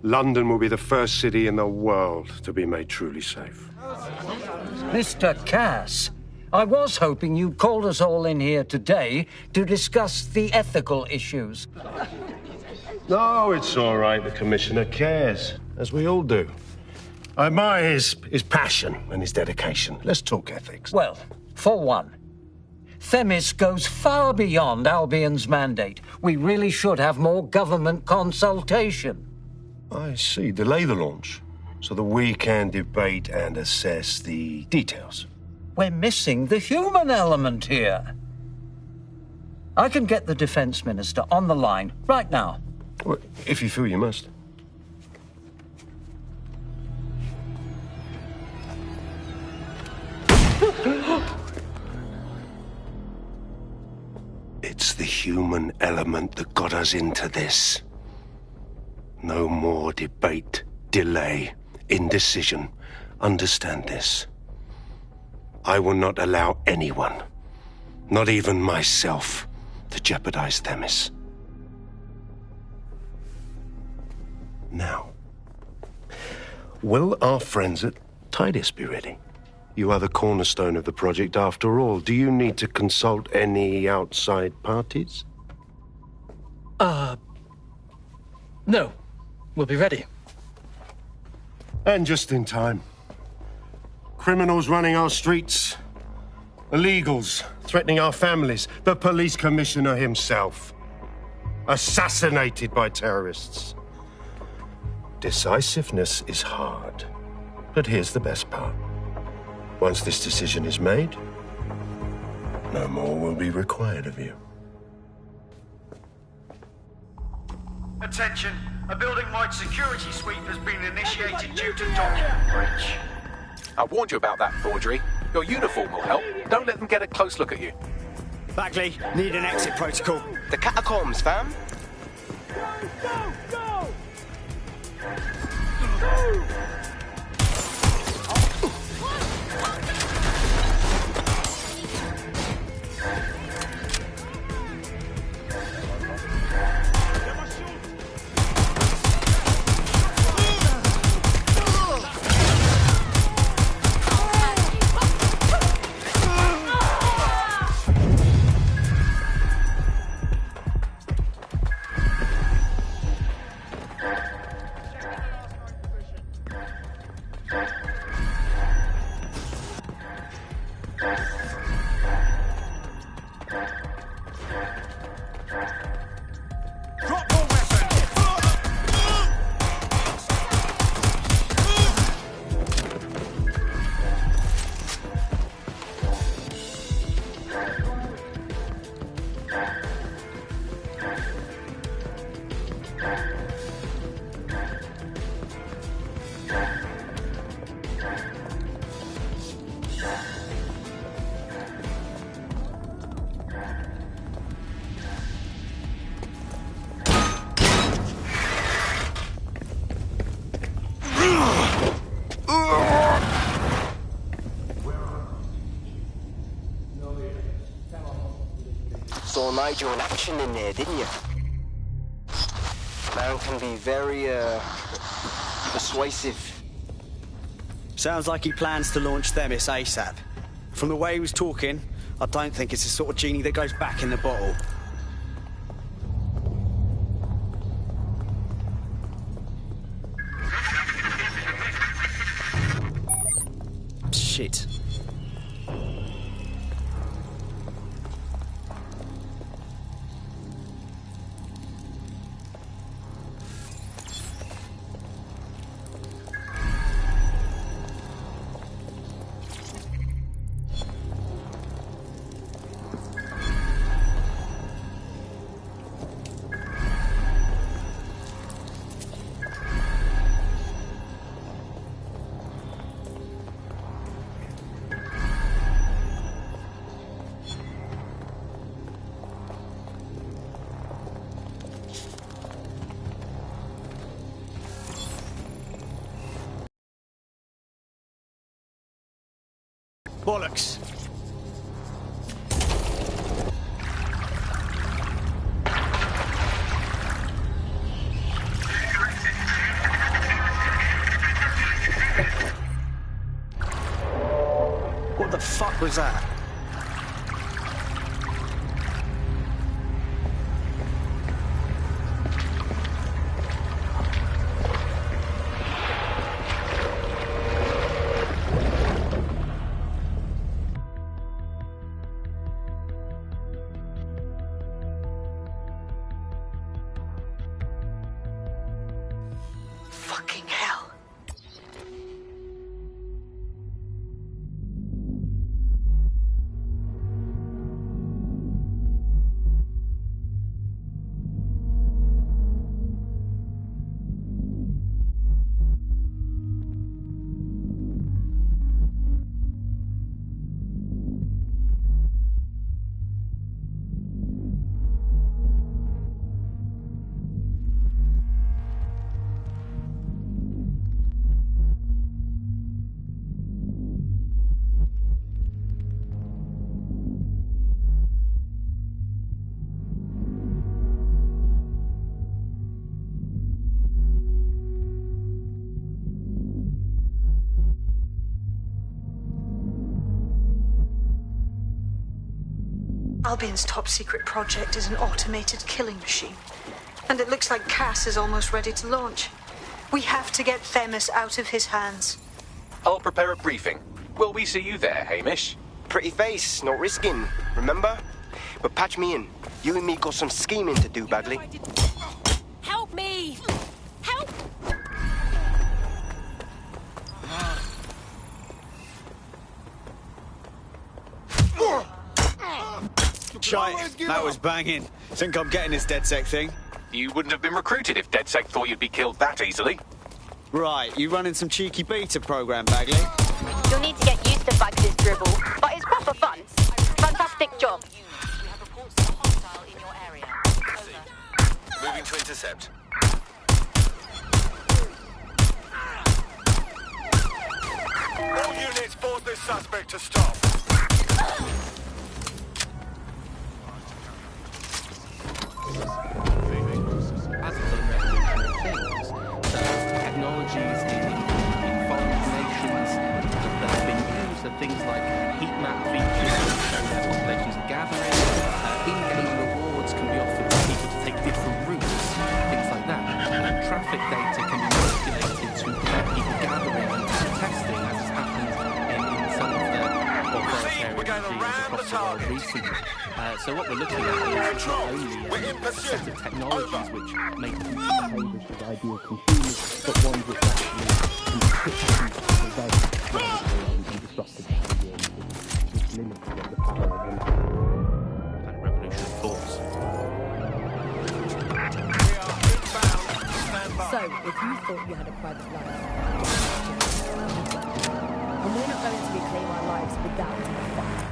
London will be the first city in the world to be made truly safe. Mr. Cass, I was hoping you'd called us all in here today to discuss the ethical issues. No, it's all right. The Commissioner cares, as we all do. I admire his passion and his dedication. Let's talk ethics. Well, for one, Themis goes far beyond Albion's mandate. We really should have more government consultation. I see. Delay the launch so that we can debate and assess the details. We're missing the human element here. I can get the Defence Minister on the line right now. Well, if you feel you must. It's the human element that got us into this. No more debate, delay, indecision. Understand this. I will not allow anyone, not even myself, to jeopardize Themis. Now, will our friends at Tidus be ready? You are the cornerstone of the project after all. Do you need to consult any outside parties? No. We'll be ready. And just in time. Criminals running our streets. Illegals threatening our families. The police commissioner himself. Assassinated by terrorists. Decisiveness is hard. But here's the best part. Once this decision is made, no more will be required of you. Attention, a building-wide security sweep has been initiated due to document breach. I warned you about that forgery. Your uniform will help. Don't let them get a close look at you. Bagley, need an exit protocol. The catacombs, fam. Go! Saw Nigel in action in there, didn't you? Man can be very, persuasive. Sounds like he plans to launch Themis ASAP. From the way he was talking, I don't think it's the sort of genie that goes back in the bottle. Shit. Bollocks. What the fuck was that? Fucking hell. Albion's top secret project is an automated killing machine. And it looks like Cass is almost ready to launch. We have to get Themis out of his hands. I'll prepare a briefing. Will we see you there, Hamish? Pretty face, no risking, remember? But patch me in. You and me got some scheming to do, Bagley. Help me! Help! Shite, that was banging. Think I'm getting this DedSec thing? You wouldn't have been recruited if DedSec thought you'd be killed that easily. Right, you running some cheeky beta program, Bagley? You'll need to get used to Bugs' dribble, but it's proper fun. Fantastic job. Moving to intercept. All units force this suspect to stop. Technologies in foreign nations that have been used are things like heat map features that show where populations are gathering. In-game rewards can be offered to people to take different routes, things like that. Traffic data can be manipulated to prevent people gathering and protesting, as has happened in some of the authoritarian regimes across the world recently. So what we're looking at is not only a set of technologies which make behaviours to the ideal consumers, but ones which actually can prevent and disruptive behaviour which limits the power of and revolutionary force. So, if you thought you had a private life, and we're not going to reclaim our lives without a fight.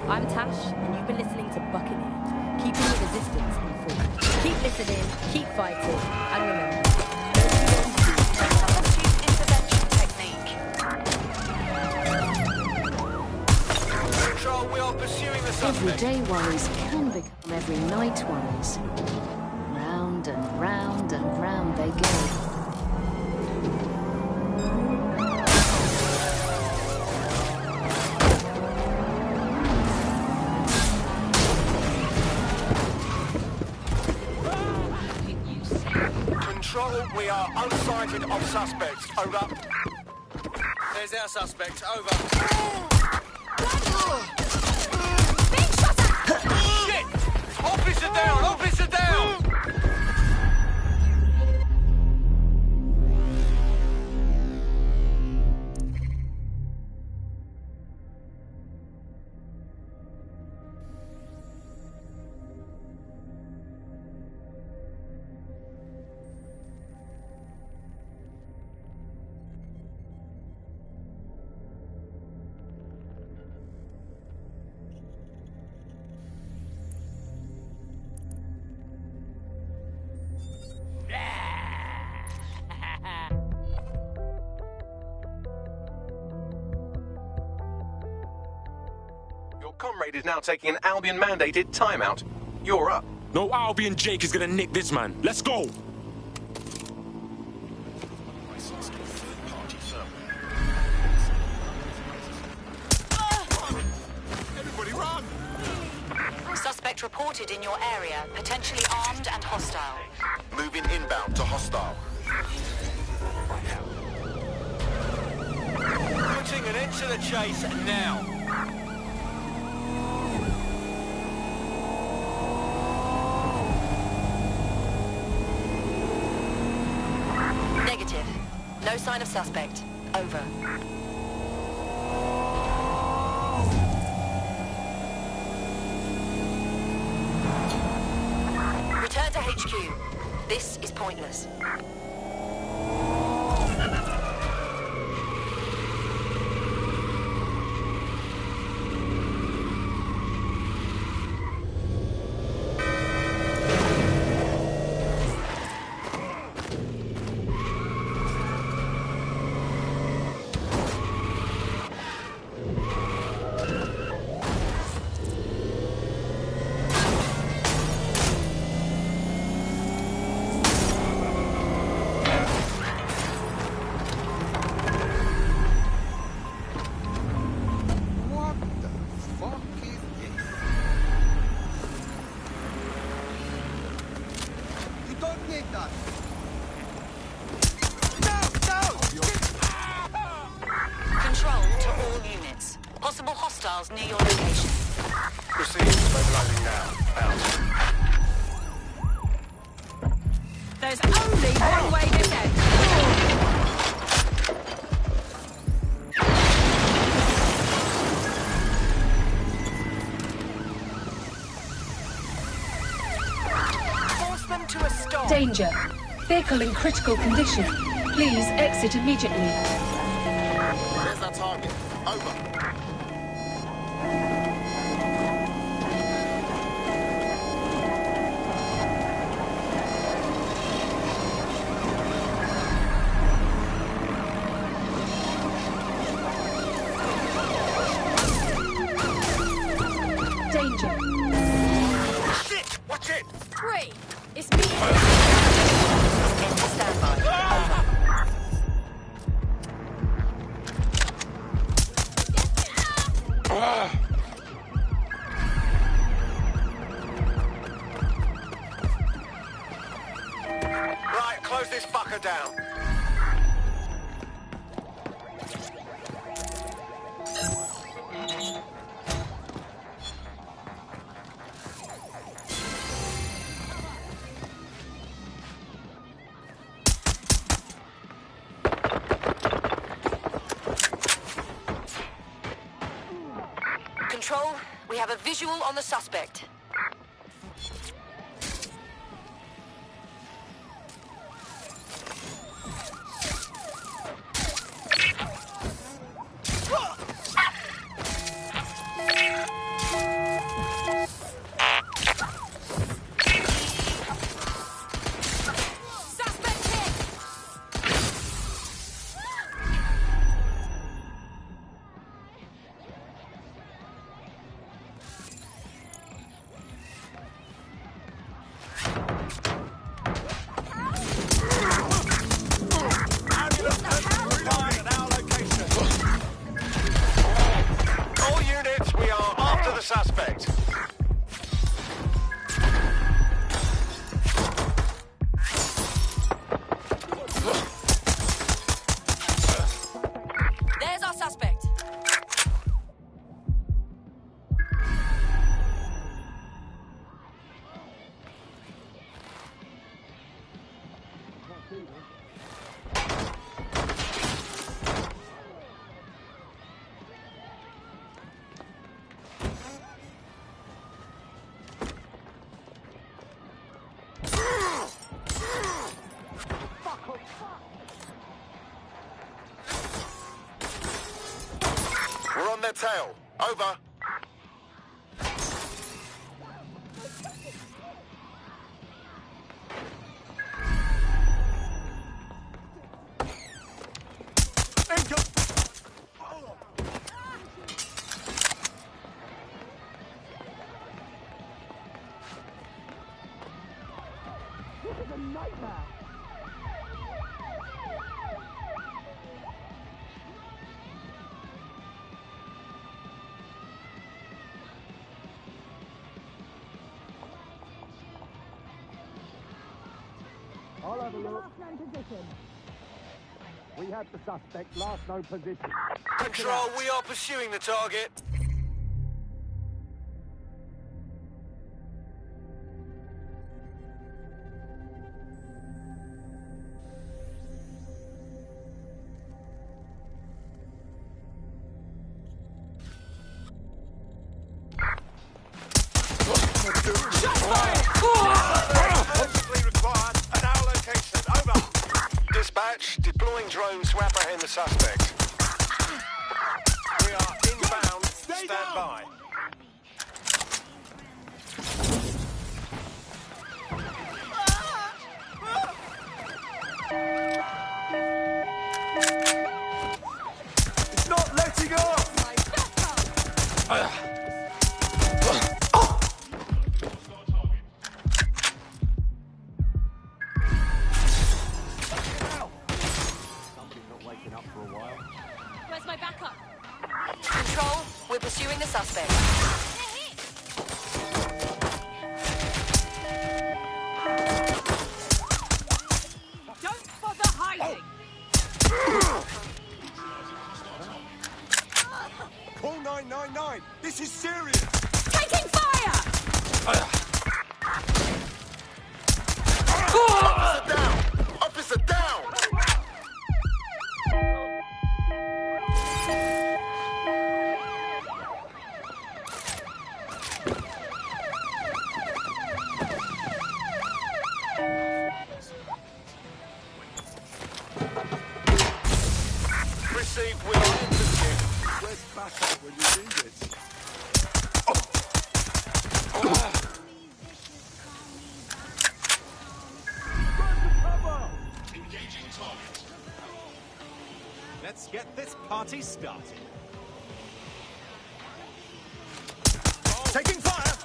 I'm Tash, and you've been listening to Buccaneer, keeping the resistance informed. Keep listening, keep fighting, and remember, Intervention technique. Control, we are pursuing the suspect. Everyday worries can become every night worries. Round and round and round they go. Control, we are unsighted of suspects. Over. There's our suspect. Over. Shit! Officer down! Officer down! Your comrade is now taking an Albion-mandated timeout. You're up. No Albion Jake is gonna nick this man. Let's go! Everybody run! Suspect reported in your area, potentially armed and hostile. Moving inbound to hostile. Putting an end to the chase now. Negative. No sign of suspect. Over. Return to HQ. This is pointless. hostiles near your location. Proceed. Mobilizing now. Out. There's only one way this ends. Force them to a stop. Danger. Vehicle in critical condition. Please exit immediately. Where's our target? Over. Danger. Shit! Watch it! Free. It's me. Stand by. Over. Right, close this fucker down. Control, we have a visual on the suspect. Suspect. There's our suspect. We're on their tail. Over. This is a nightmare. I'll have a look. We have the suspect, last known position. Control, we are pursuing the target. Urgently required at our location. Over. Dispatch, deploying drones to apprehend the suspect. We are inbound. Stand by. It's not letting off! Where's my backup? Control, we're pursuing the suspect. Don't bother hiding. Call 911. 999! This is serious! Taking fire! Officer down! Officer down! Received will interview. Where's backup when you need it? Engaging target. Let's get this party started. Taking fire!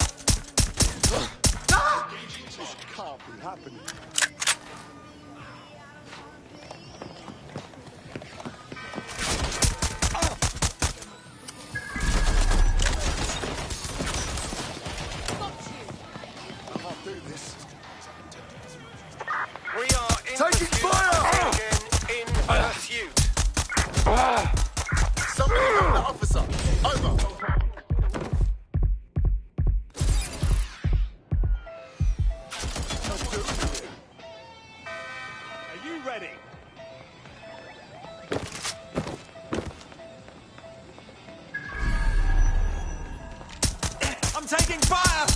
This can't be happening. We are in Taking pursuit. fire! Again, in pursuit. Somebody help the officer. Over. Are you ready? I'm taking fire!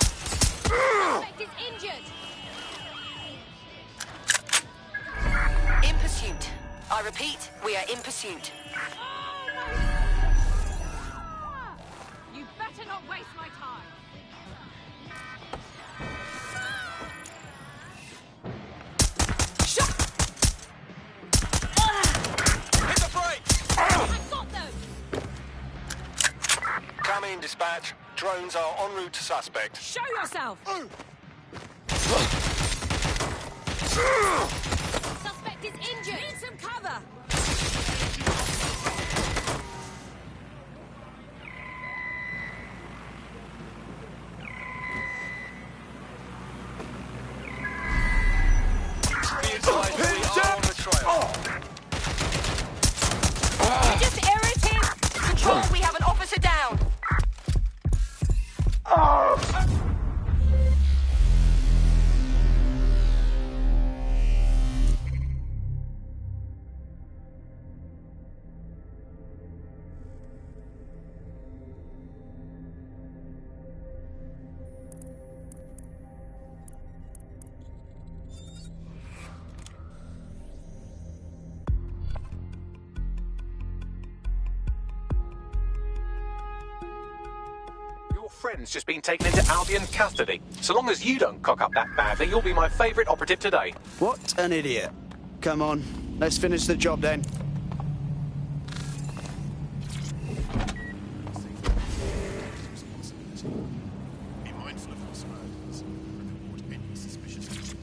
Suspect is injured. In pursuit. I repeat, we are in pursuit. You better not waste my time. Hit the brakes! I've got them. Come in, dispatch. Drones are en route to suspect. Show yourself. Suspect is injured. Need some cover. Be advised, we are on the trail. Just irritate. Control, we have an officer down. Your friend's just been taken into Albion custody. So long as you don't cock up that badly, you'll be my favourite operative today. What an idiot. Come on, let's finish the job then. Be mindful of your surroundings. Report any suspicious activity.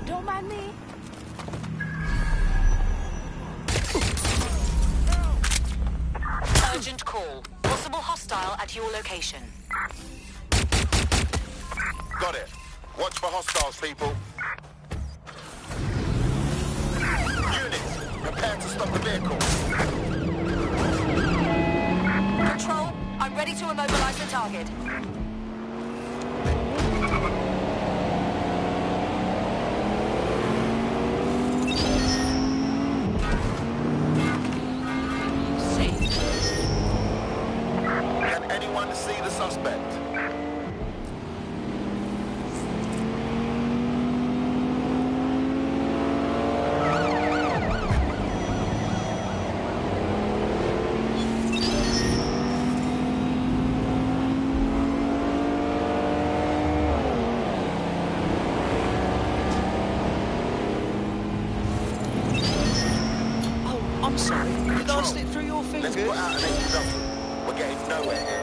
Don't mind me. Urgent call. Possible hostile at your location. Got it. Watch for hostiles, people. Units, prepare to stop the vehicle. Control, I'm ready to immobilize the target. Can anyone see the suspect? Oh, I'm sorry. Did I slip through your Let's fingers? put out an APW. We're getting nowhere here.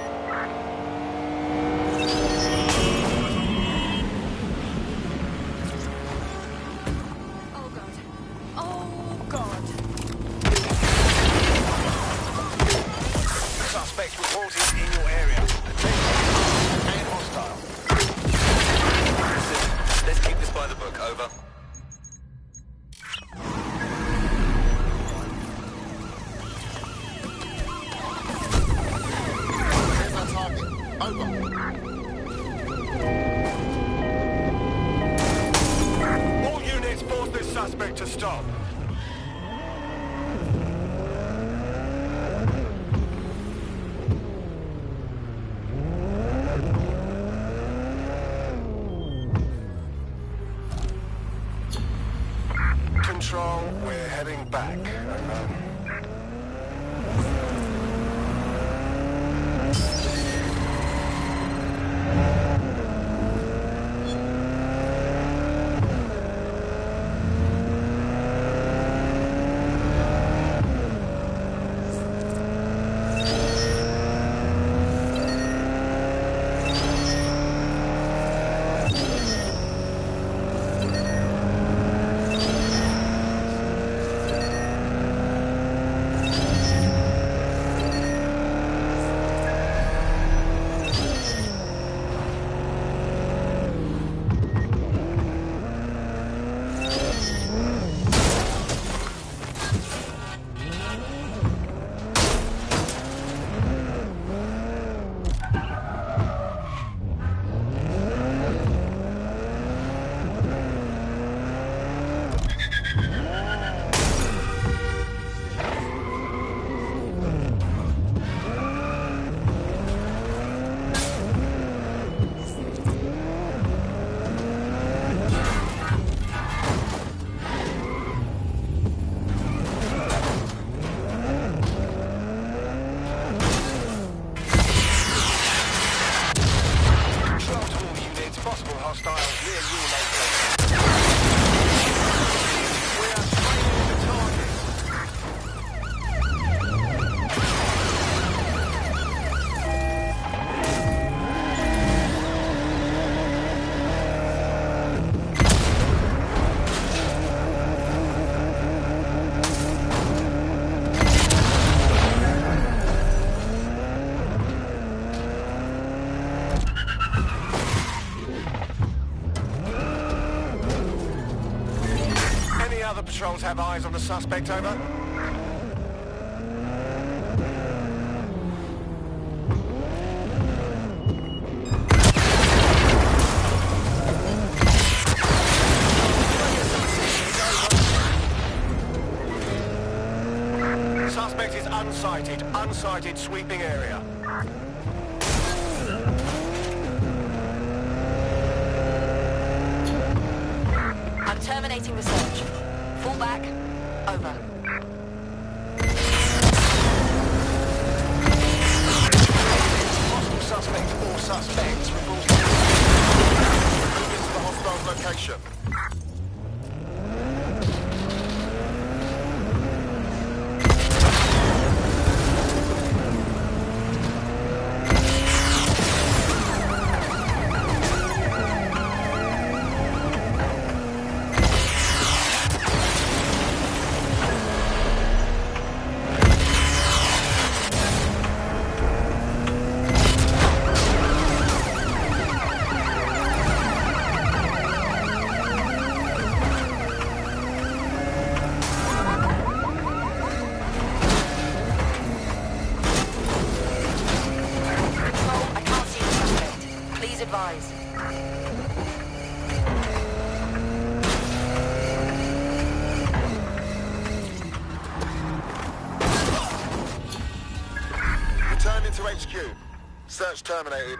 All units force this suspect to stop. Control, we're heading back. Over. Patrols have eyes on the suspect, over. Suspect is unsighted. Unsighted sweeping area. I'm terminating the search. Fall back. Over. Possible suspect or suspects reported. Move into the hostile location. Returning to HQ. Search terminated.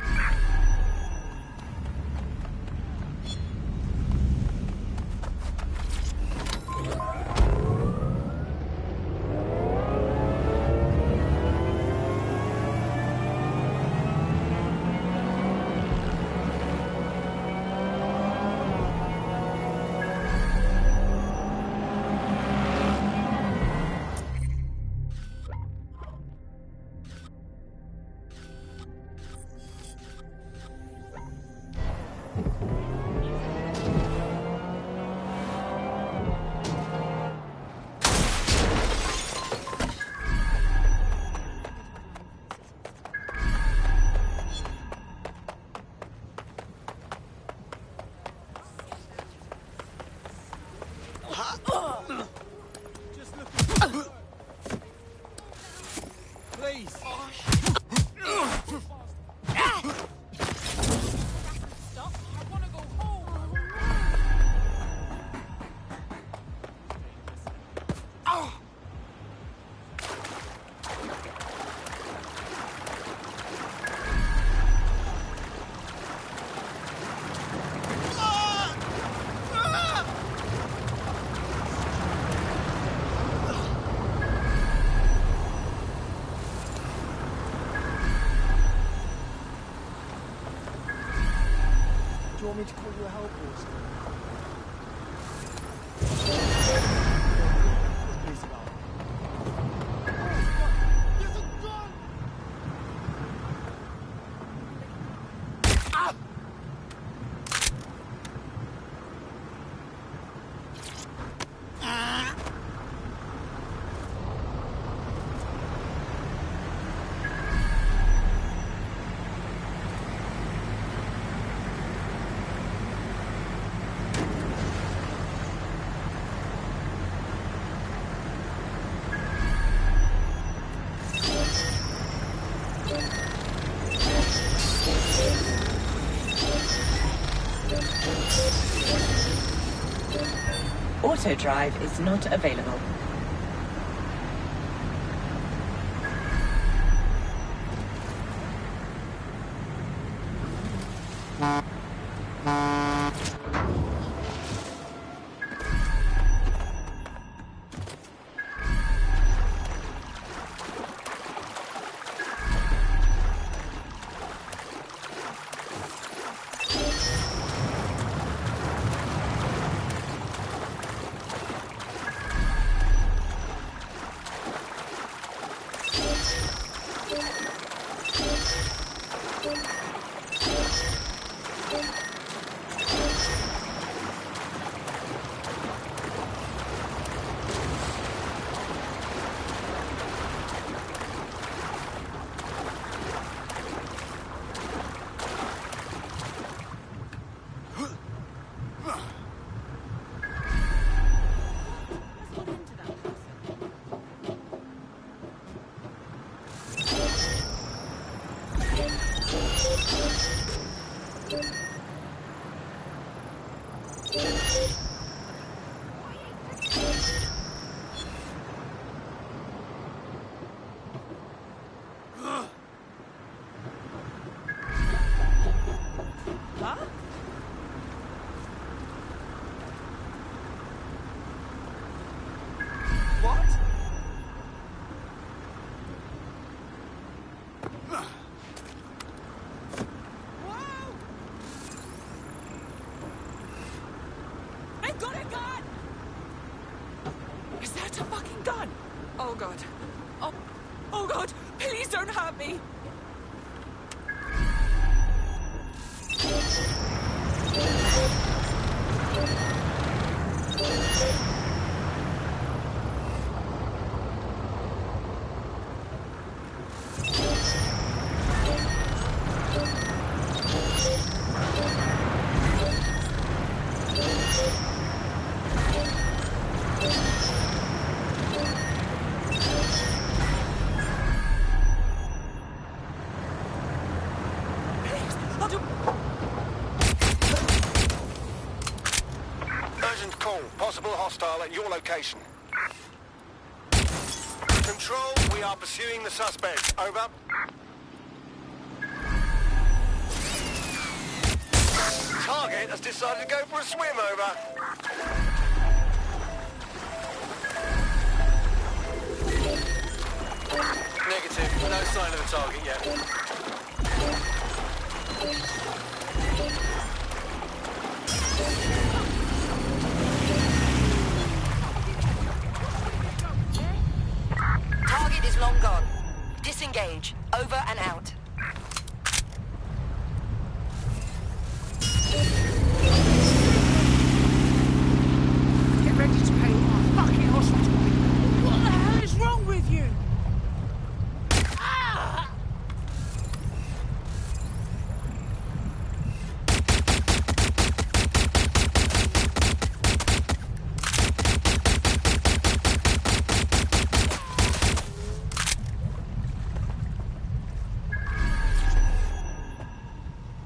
want me to call you a helper or something? Please, God. Auto drive is not available. Possible hostile at your location. Control, we are pursuing the suspect. Over. Target has decided to go for a swim. Over. Negative. No sign of the target yet. Target is long gone. Disengage. Over and out. Get ready to pay off. Fucking hospital. What the hell is wrong with you? Ah!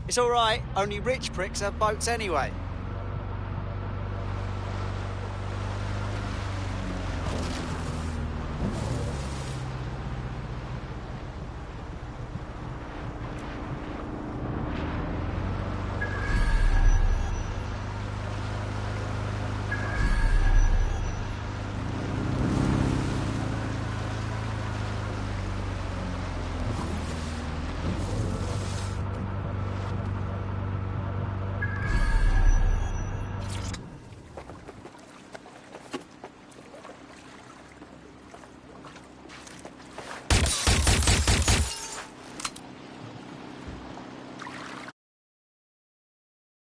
It's all right. Only rich pricks have boats anyway.